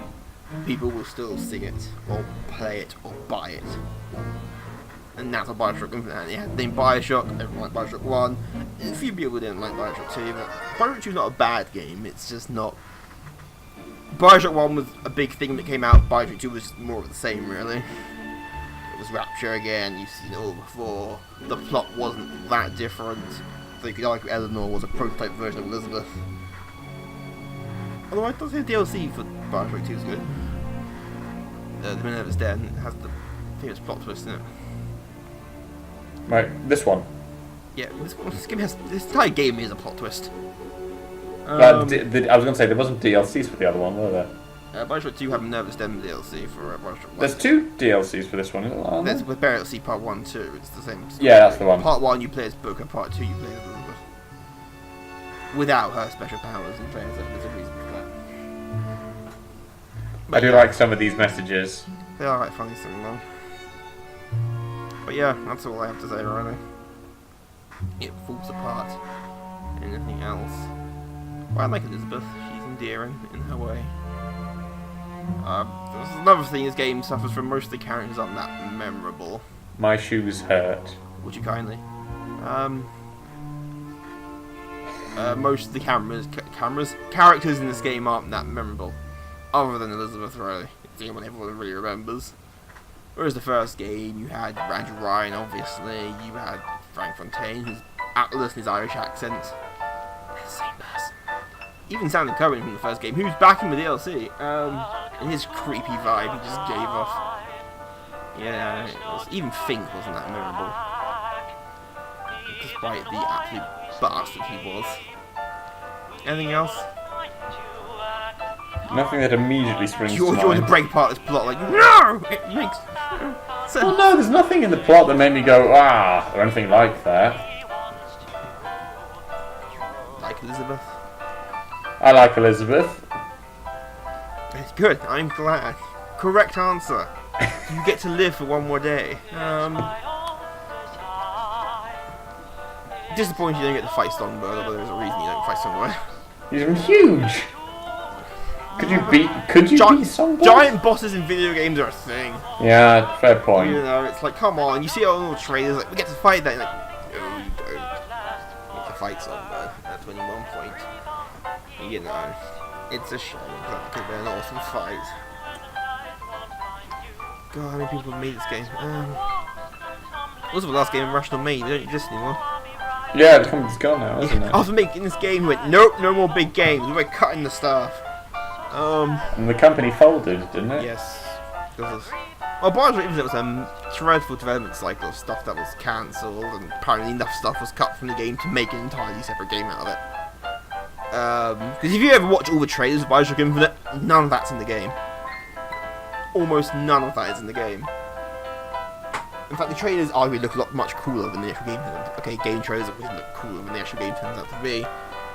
People will still sing it, or play it, or buy it. And that's what Bioshock Infinite. It had the name Bioshock. Everyone liked Bioshock 1. A few people didn't like Bioshock 2, but Bioshock 2 is not a bad game. It's just not. Bioshock 1 was a big thing that came out. Bioshock 2 was more of the same, really. It was Rapture again, you've seen it all before. The plot wasn't that different. So you could argue Eleanor was a prototype version of Elizabeth. Although I don't think DLC for Bioshock 2 is good. the Minerva's Den. It has the famous plot twist in it. Right, this one. Yeah, this game has, this entire game is a plot twist. I was going to say, there wasn't DLCs for the other one, were there? Bioshock 2 had Minerva's Den DLC for Bioshock 1. There's 2 DLCs for this one, isn't there? There's with DLC Part 1 too. It's the same. Yeah, that's the one. Part 1 you play as Booker, Part 2 you play as Elizabeth. Without her special powers and things, there's a reason for that. I do like some of these messages. They are quite funny, some of them. But yeah, that's all I have to say, really. It falls apart. Anything else? Well, I like Elizabeth. She's endearing in her way. There's another thing, this game suffers from most of the characters aren't that memorable. My shoes hurt. Would you kindly? Most of the characters in this game aren't that memorable. Other than Elizabeth, really. It's the only one everyone really remembers. Whereas the first game, you had Andrew Ryan, obviously. You had Frank Fontaine, who's Atlas in his Irish accent. They're the same person. Even Sam Cohen from the first game, who's back in the DLC, and his creepy vibe he just gave off. Yeah, even Fink wasn't that memorable. Despite the absolute bastard he was. Anything else? Nothing that immediately springs to You want to mind. break apart this plot, like, no! It makes sense. Well, no, there's nothing in the plot that made me go, ah, or anything like that. Like Elizabeth. I like Elizabeth. It's good, I'm glad. Correct answer. You get to live for one more day. Disappointed you don't get to fight Songbird, but there's a reason you don't fight Songbird. He's huge. Could you beat Songbird? Giant bosses in video games are a thing. Yeah, fair point. You know, it's like, come on, you see all the little trailers, like, we get to fight that, like, no, you don't. You get to fight Songbird at 21 point. You know, it's a shame, that could have been an awesome fight. God, how many people have made this game? What was the last game Rational made? They don't exist anymore. Yeah, the company's gone now, isn't it? After making this game, we went, nope, no more big games. We're cutting the staff. And the company folded, didn't it? Yes. Well, Bioshock Infinite was a dreadful development cycle of stuff that was cancelled, and apparently enough stuff was cut from the game to make an entirely separate game out of it. Because if you ever watch all the trailers of Bioshock Infinite, none of that's in the game. Almost none of that is in the game. In fact, the trailers arguably look a lot much cooler than the actual game. Okay, game trailers always look cooler than the actual game turns out to be.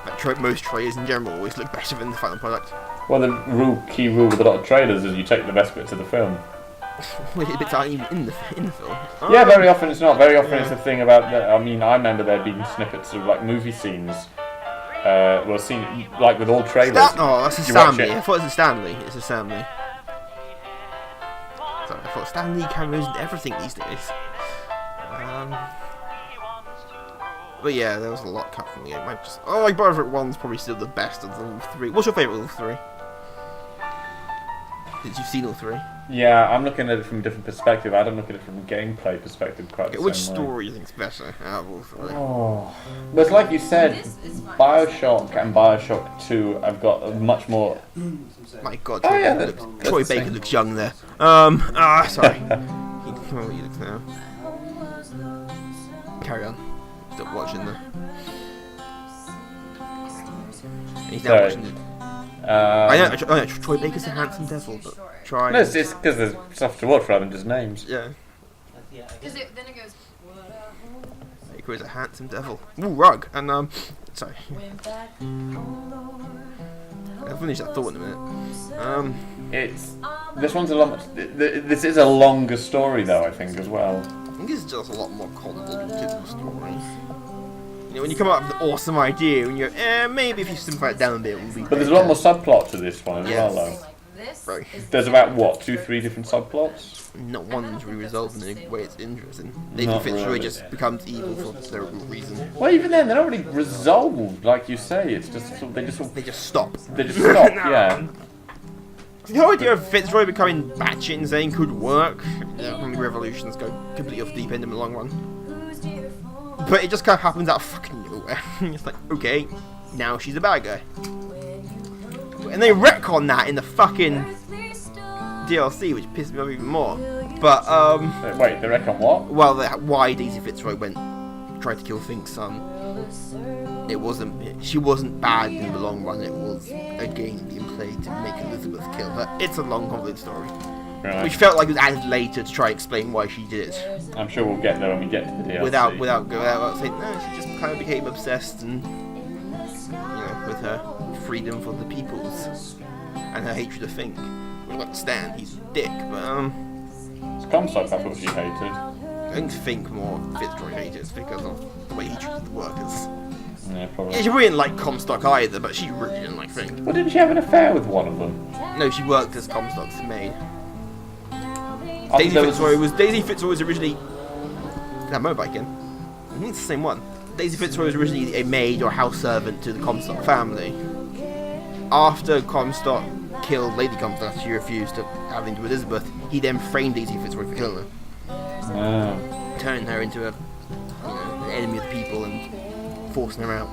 But most trailers in general always look better than the final product. Well, the key rule with a lot of trailers is you take the best bits of the film. Well, the bits aren't even in the film. Yeah, very often it's not. Very often it's a thing about. I mean, I remember there being snippets of like movie scenes. Well, seen like with all trailers. That's a Stanley. I thought it was a Stanley. It's a Stanley. Sorry, I thought Stanley cameras and everything these days. But yeah, there was a lot cut from the game. Like Bioshock 1's probably still the best of all three. What's your favourite of all three? Since you've seen all three. Yeah, I'm looking at it from a different perspective. I don't look at it from a gameplay perspective quite the same Which way. story do you think's better out of all three? Oh. But it's like you said, Bioshock and Bioshock 2 have got a much more... My God, that's Troy the Baker same. looks young there. Sorry. He looks now. Carry on. Stop watching there. And he's now Sorry. watching it. I know, Troy Baker's a handsome devil, but try. No, it's because there's stuff to watch rather than just names. Yeah. Because then it goes. Baker is a handsome devil. Ooh, rug. And, sorry. I'll finish that thought in a minute. This one's a lot. This is a longer story though, I think, as well. I think it's just a lot more convoluted story. You know, when you come up with an awesome idea, and you're, maybe if you simplify it down a bit, it will be. But there's a lot more subplot to this one as Yes. well, though. Right. There's about what, 2-3 different subplots? Not one's really resolved in a way it's interesting. Nathan Not Fitzroy really. just becomes evil for no real reason. Well, even then, they're not really resolved, like you say. It's just they just stop. They just stop. Yeah. The whole idea of Fitzroy becoming batshit insane could work. Revolutions go completely off the deep end in the long run. But it just kind of happens out of fucking nowhere. It's like, okay, now she's a bad guy. And they retcon that in the fucking DLC, which pissed me off even more. But Wait, they reckon what? well, why Daisy Fitzroy tried to kill Fink's son. It wasn't. She wasn't bad in the long run. It was a game being played to make Elizabeth kill her. It's a long, convoluted story, Right. which felt like it was added later to try and explain why she did it. I'm sure we'll get there when we get to the DLC. Without saying no, she just kind of became obsessed and with her freedom for the peoples and her hatred of Fink. We don't understand he's a dick, but It's Comstock, I thought she hated. I don't think more Fitzroy hated because of the way he treated the workers. Yeah, probably. Yeah, she really didn't like Comstock either, but she really didn't like Fink. Well, didn't she have an affair with one of them? No, she worked as Comstock's maid. I Daisy think there was Fitzroy was originally that motorbike again. I think it's the same one. Daisy Fitzroy was originally a maid or house servant to the Comstock family. After Comstock killed Lady Comstock, she refused to have anything to Elizabeth. He then framed Daisy Fitzroy for killing her, turning her into an enemy of the people and forcing her out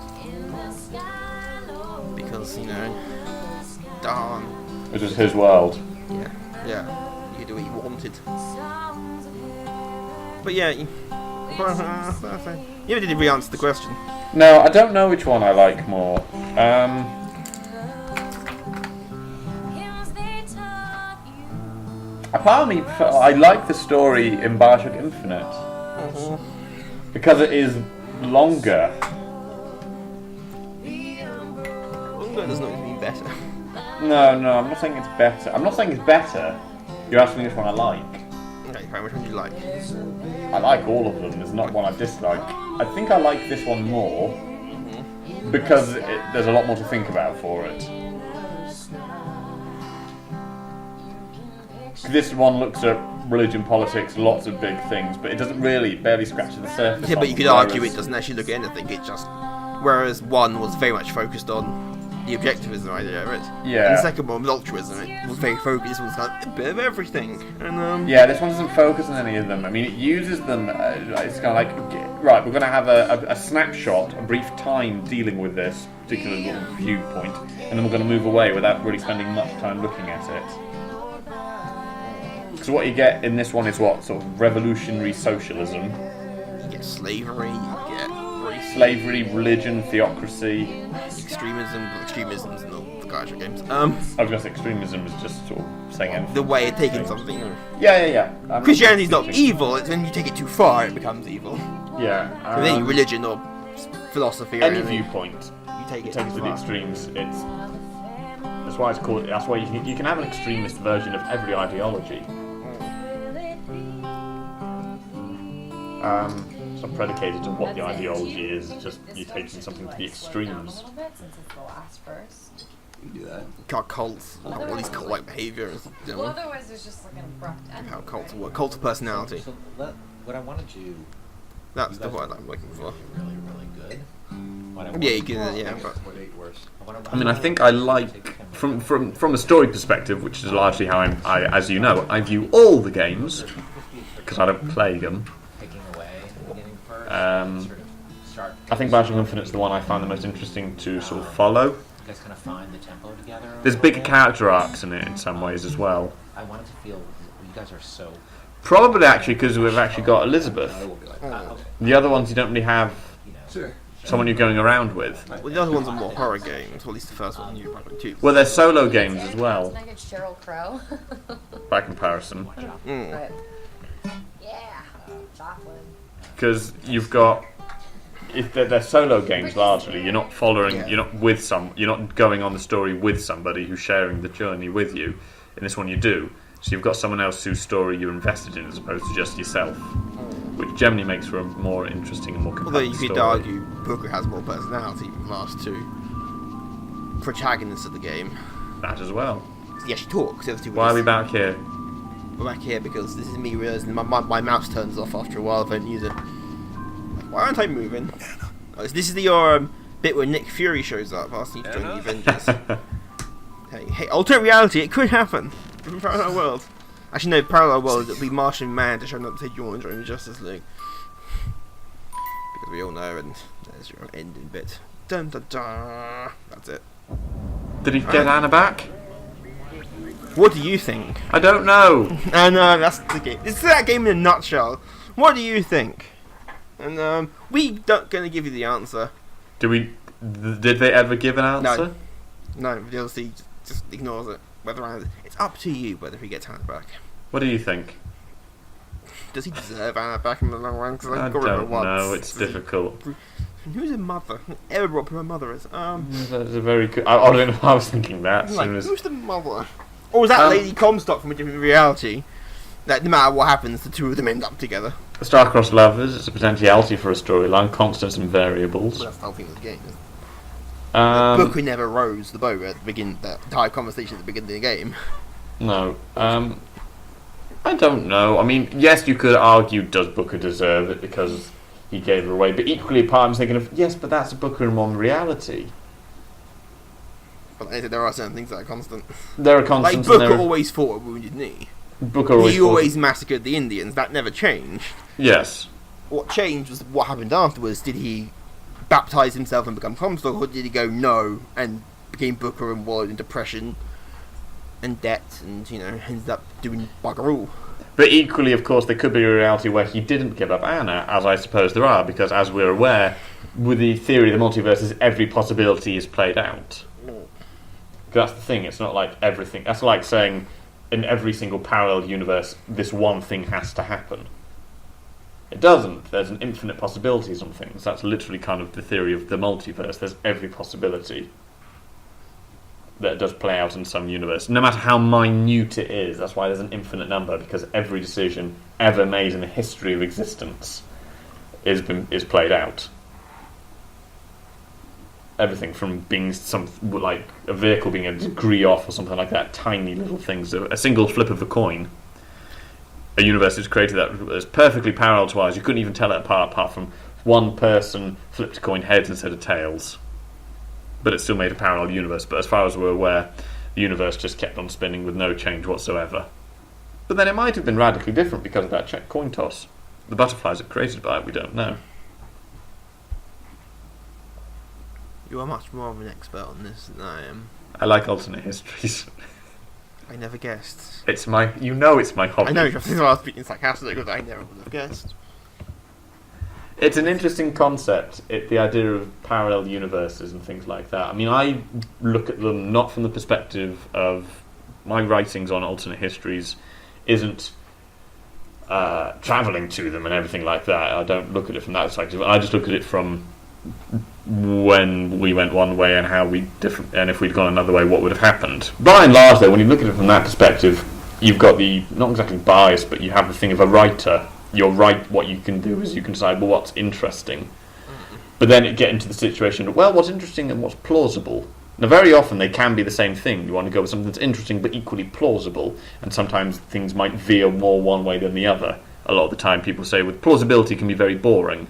because darn. It was his world. Yeah, you could do what you wanted. But yeah, you never did really answer the question. No, I don't know which one I like more. A part of me, I like the story in Bioshock Infinite because it is longer. Longer does not mean better. No, I'm not saying it's better. I'm not saying it's better. You're asking which one I like. Okay, fine, which one do you like? I like all of them. There's not one I dislike. I think I like this one more because there's a lot more to think about for it. This one looks at religion, politics, lots of big things, but it doesn't barely scratch the surface. Yeah, but you could argue it doesn't actually look at anything. It just, whereas one was very much focused on the objectivism idea of it. Yeah. And the second one was altruism. It was very focused. This one's got a bit of everything. And yeah, this one doesn't focus on any of them. I mean, it uses them. It's kind of like, right, we're going to have a snapshot, a brief time dealing with this particular little viewpoint, and then we're going to move away without really spending much time looking at it. So what you get in this one is what sort of revolutionary socialism. You get slavery. You get race. Slavery, religion, theocracy. Extremism's in all the Bioshock games. I was going to say extremism is just sort of saying anything. The way of taking something. Yeah. Christianity's not evil. It's when you take it too far, it becomes evil. Yeah. With any religion or philosophy or any anything, viewpoint, you take it to too the far. extremes. That's why it's called. That's why you can have an extremist version of every ideology. It's not predicated on what the ideology is. It's just you're taking something to the extremes. You can do that. Got cults, all these cult-like behaviour. Well, otherwise it's just like an abrupt end. How cults work. Cult of personality. So what I wanted to... That's the word I'm looking for. Really good. Yeah, you can, yeah, but... I mean, I think I like from a story perspective, which is largely how I as you know, I view all the games because I don't play them. I think Bioshock Infinite's the one I find the most interesting to sort of follow. You guys kind of find the tempo together. There's bigger character arcs in it in some ways as well. I wanted to feel you guys are so. Probably actually because we've actually got Elizabeth. Okay. The other ones you don't really have Sure. someone you're going around with. Well, the other ones are more horror games, or at least the first one, you probably too. Well, they're solo games as well, Can I get Cheryl Crow? by comparison. But, yeah, chocolate. Because you've got, if they're solo games largely, you're not following, you're not going on the story with somebody who's sharing the journey with you. In this one you do. So you've got someone else whose story you're invested in as opposed to just yourself, which generally makes for a more interesting and more compelling Although you could argue Booker has more personality than the last two protagonists of the game. That as well. Yeah, she talks. The other two Why are we back here? We're back here because this is me realizing my mouse turns off after a while if I don't use it. Why aren't I moving? Oh, this is the bit where Nick Fury shows up asking you to join the Avengers. hey, alternate reality, it could happen. In parallel world. Actually, no, parallel world, it'll be Martian Man to show up to say you want to join the Justice League. Because we all know, and there's your ending bit. Dun dun dun. That's it. Did he get Anna back? What do you think? I don't know. And that's the game. It's that game in a nutshell. What do you think? And we don't gonna give you the answer. Did they ever give an answer? No, DLC just ignores it. It's up to you whether he gets Hannah back. What do you think? Does he deserve Hannah back in the long run? Cause I don't know. It's difficult. Who's her mother? Ever brought up who her mother is? That's a very good. I don't know. I was thinking that. Like, who's the mother? Or was that Lady Comstock from a different reality? That no matter what happens, the two of them end up together. Star-crossed lovers. It's a potentiality for a storyline. Constants and variables. Well, that's the whole thing of the game. The book who never rows the boat at the beginning. The entire conversation at the beginning of the game. No. I don't know. I mean, yes, you could argue, does Booker deserve it because he gave her away? But equally, part of me's thinking of, yes, but that's a Booker in one reality. But there are certain things that are constant. There are constants. Like Booker always fought a wounded knee. He always massacred the Indians. That never changed. Yes. What changed was what happened afterwards. Did he baptize himself and become Comstock, or did he go no and became Booker and wallowed in depression and debt and, ended up doing bugger all? But equally, of course, there could be a reality where he didn't give up Anna, as I suppose there are, because as we're aware, with the theory of the multiverses, every possibility is played out. That's the thing, it's not like everything. That's like saying, in every single parallel universe, this one thing has to happen. It doesn't. There's an infinite possibilities on things. That's literally kind of the theory of the multiverse. There's every possibility that does play out in some universe, no matter how minute it is. That's why there's an infinite number, because every decision ever made in the history of existence is played out. Everything from being like a vehicle being a degree off or something like that, tiny little things, a single flip of a coin. A universe is created that was perfectly parallel to ours. You couldn't even tell it apart from one person flipped a coin heads instead of tails. But it still made a parallel universe. But as far as we're aware, the universe just kept on spinning with no change whatsoever. But then it might have been radically different because of that coin toss. The butterflies that created by it, we don't know. You are much more of an expert on this than I am. I like alternate histories. I never guessed. It's my hobby. I know, I was speaking sarcastically because I never would have guessed. It's an interesting concept, the idea of parallel universes and things like that. I mean, I look at them not from the perspective of my writings on alternate histories isn't travelling to them and everything like that. I don't look at it from that perspective. I just look at it from when we went one way and and if we'd gone another way, what would have happened. By and large, though, when you look at it from that perspective, you've got the, not exactly bias, but you have the thing of a writer. You're right, what you can do is you can decide, well, what's interesting. But then it get into the situation of, well, what's interesting and what's plausible. Now, very often they can be the same thing. You want to go with something that's interesting but equally plausible, and sometimes things might veer more one way than the other. A lot of the time people say, with plausibility can be very boring.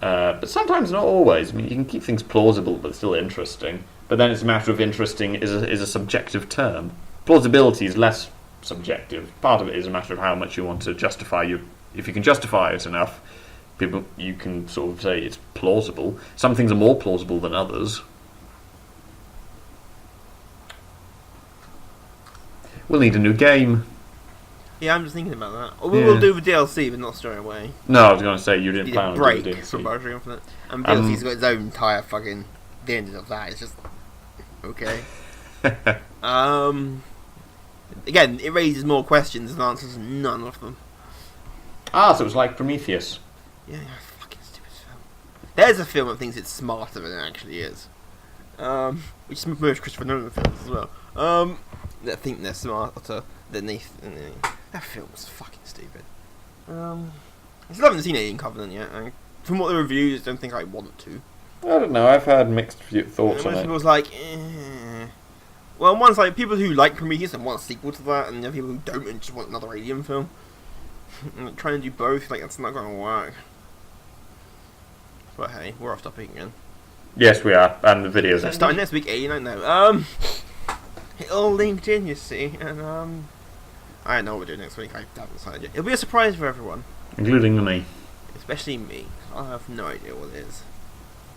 But sometimes not always. I mean, you can keep things plausible but still interesting. But then it's a matter of interesting is a subjective term. Plausibility is less subjective. Part of it is a matter of how much you want to justify if you can justify it enough, you can sort of say it's plausible. Some things are more plausible than others. We'll need a new game. Yeah, I'm just thinking about that. Or we will do the DLC, but not straight away. No, I was going to say you didn't plan on doing the DLC. From Bioshock Infinite. And DLC's got its own entire fucking... The end of that is just... Okay. Again, it raises more questions and answers none of them. So it was like Prometheus. Yeah, fucking stupid film. There's a film that thinks it's smarter than it actually is. Which is most Christopher Nolan films as well. That think they're smarter than they... That film's fucking stupid. I still haven't seen Alien Covenant yet. From what the reviews, I don't think I want to. I don't know, I've had mixed thoughts on it. Most people was like, eh. Well, one's like people who like Prometheus and want a sequel to that, and the other people who don't and just want another Alien film. And trying to do both, like, that's not going to work. But hey, we're off topic again. Yes, we are, and the videos are starting next week, Alien, I know. It all linked in, you see, and I don't know what we're doing next week. I haven't decided yet. It'll be a surprise for everyone, including me. Especially me. I have no idea what it is.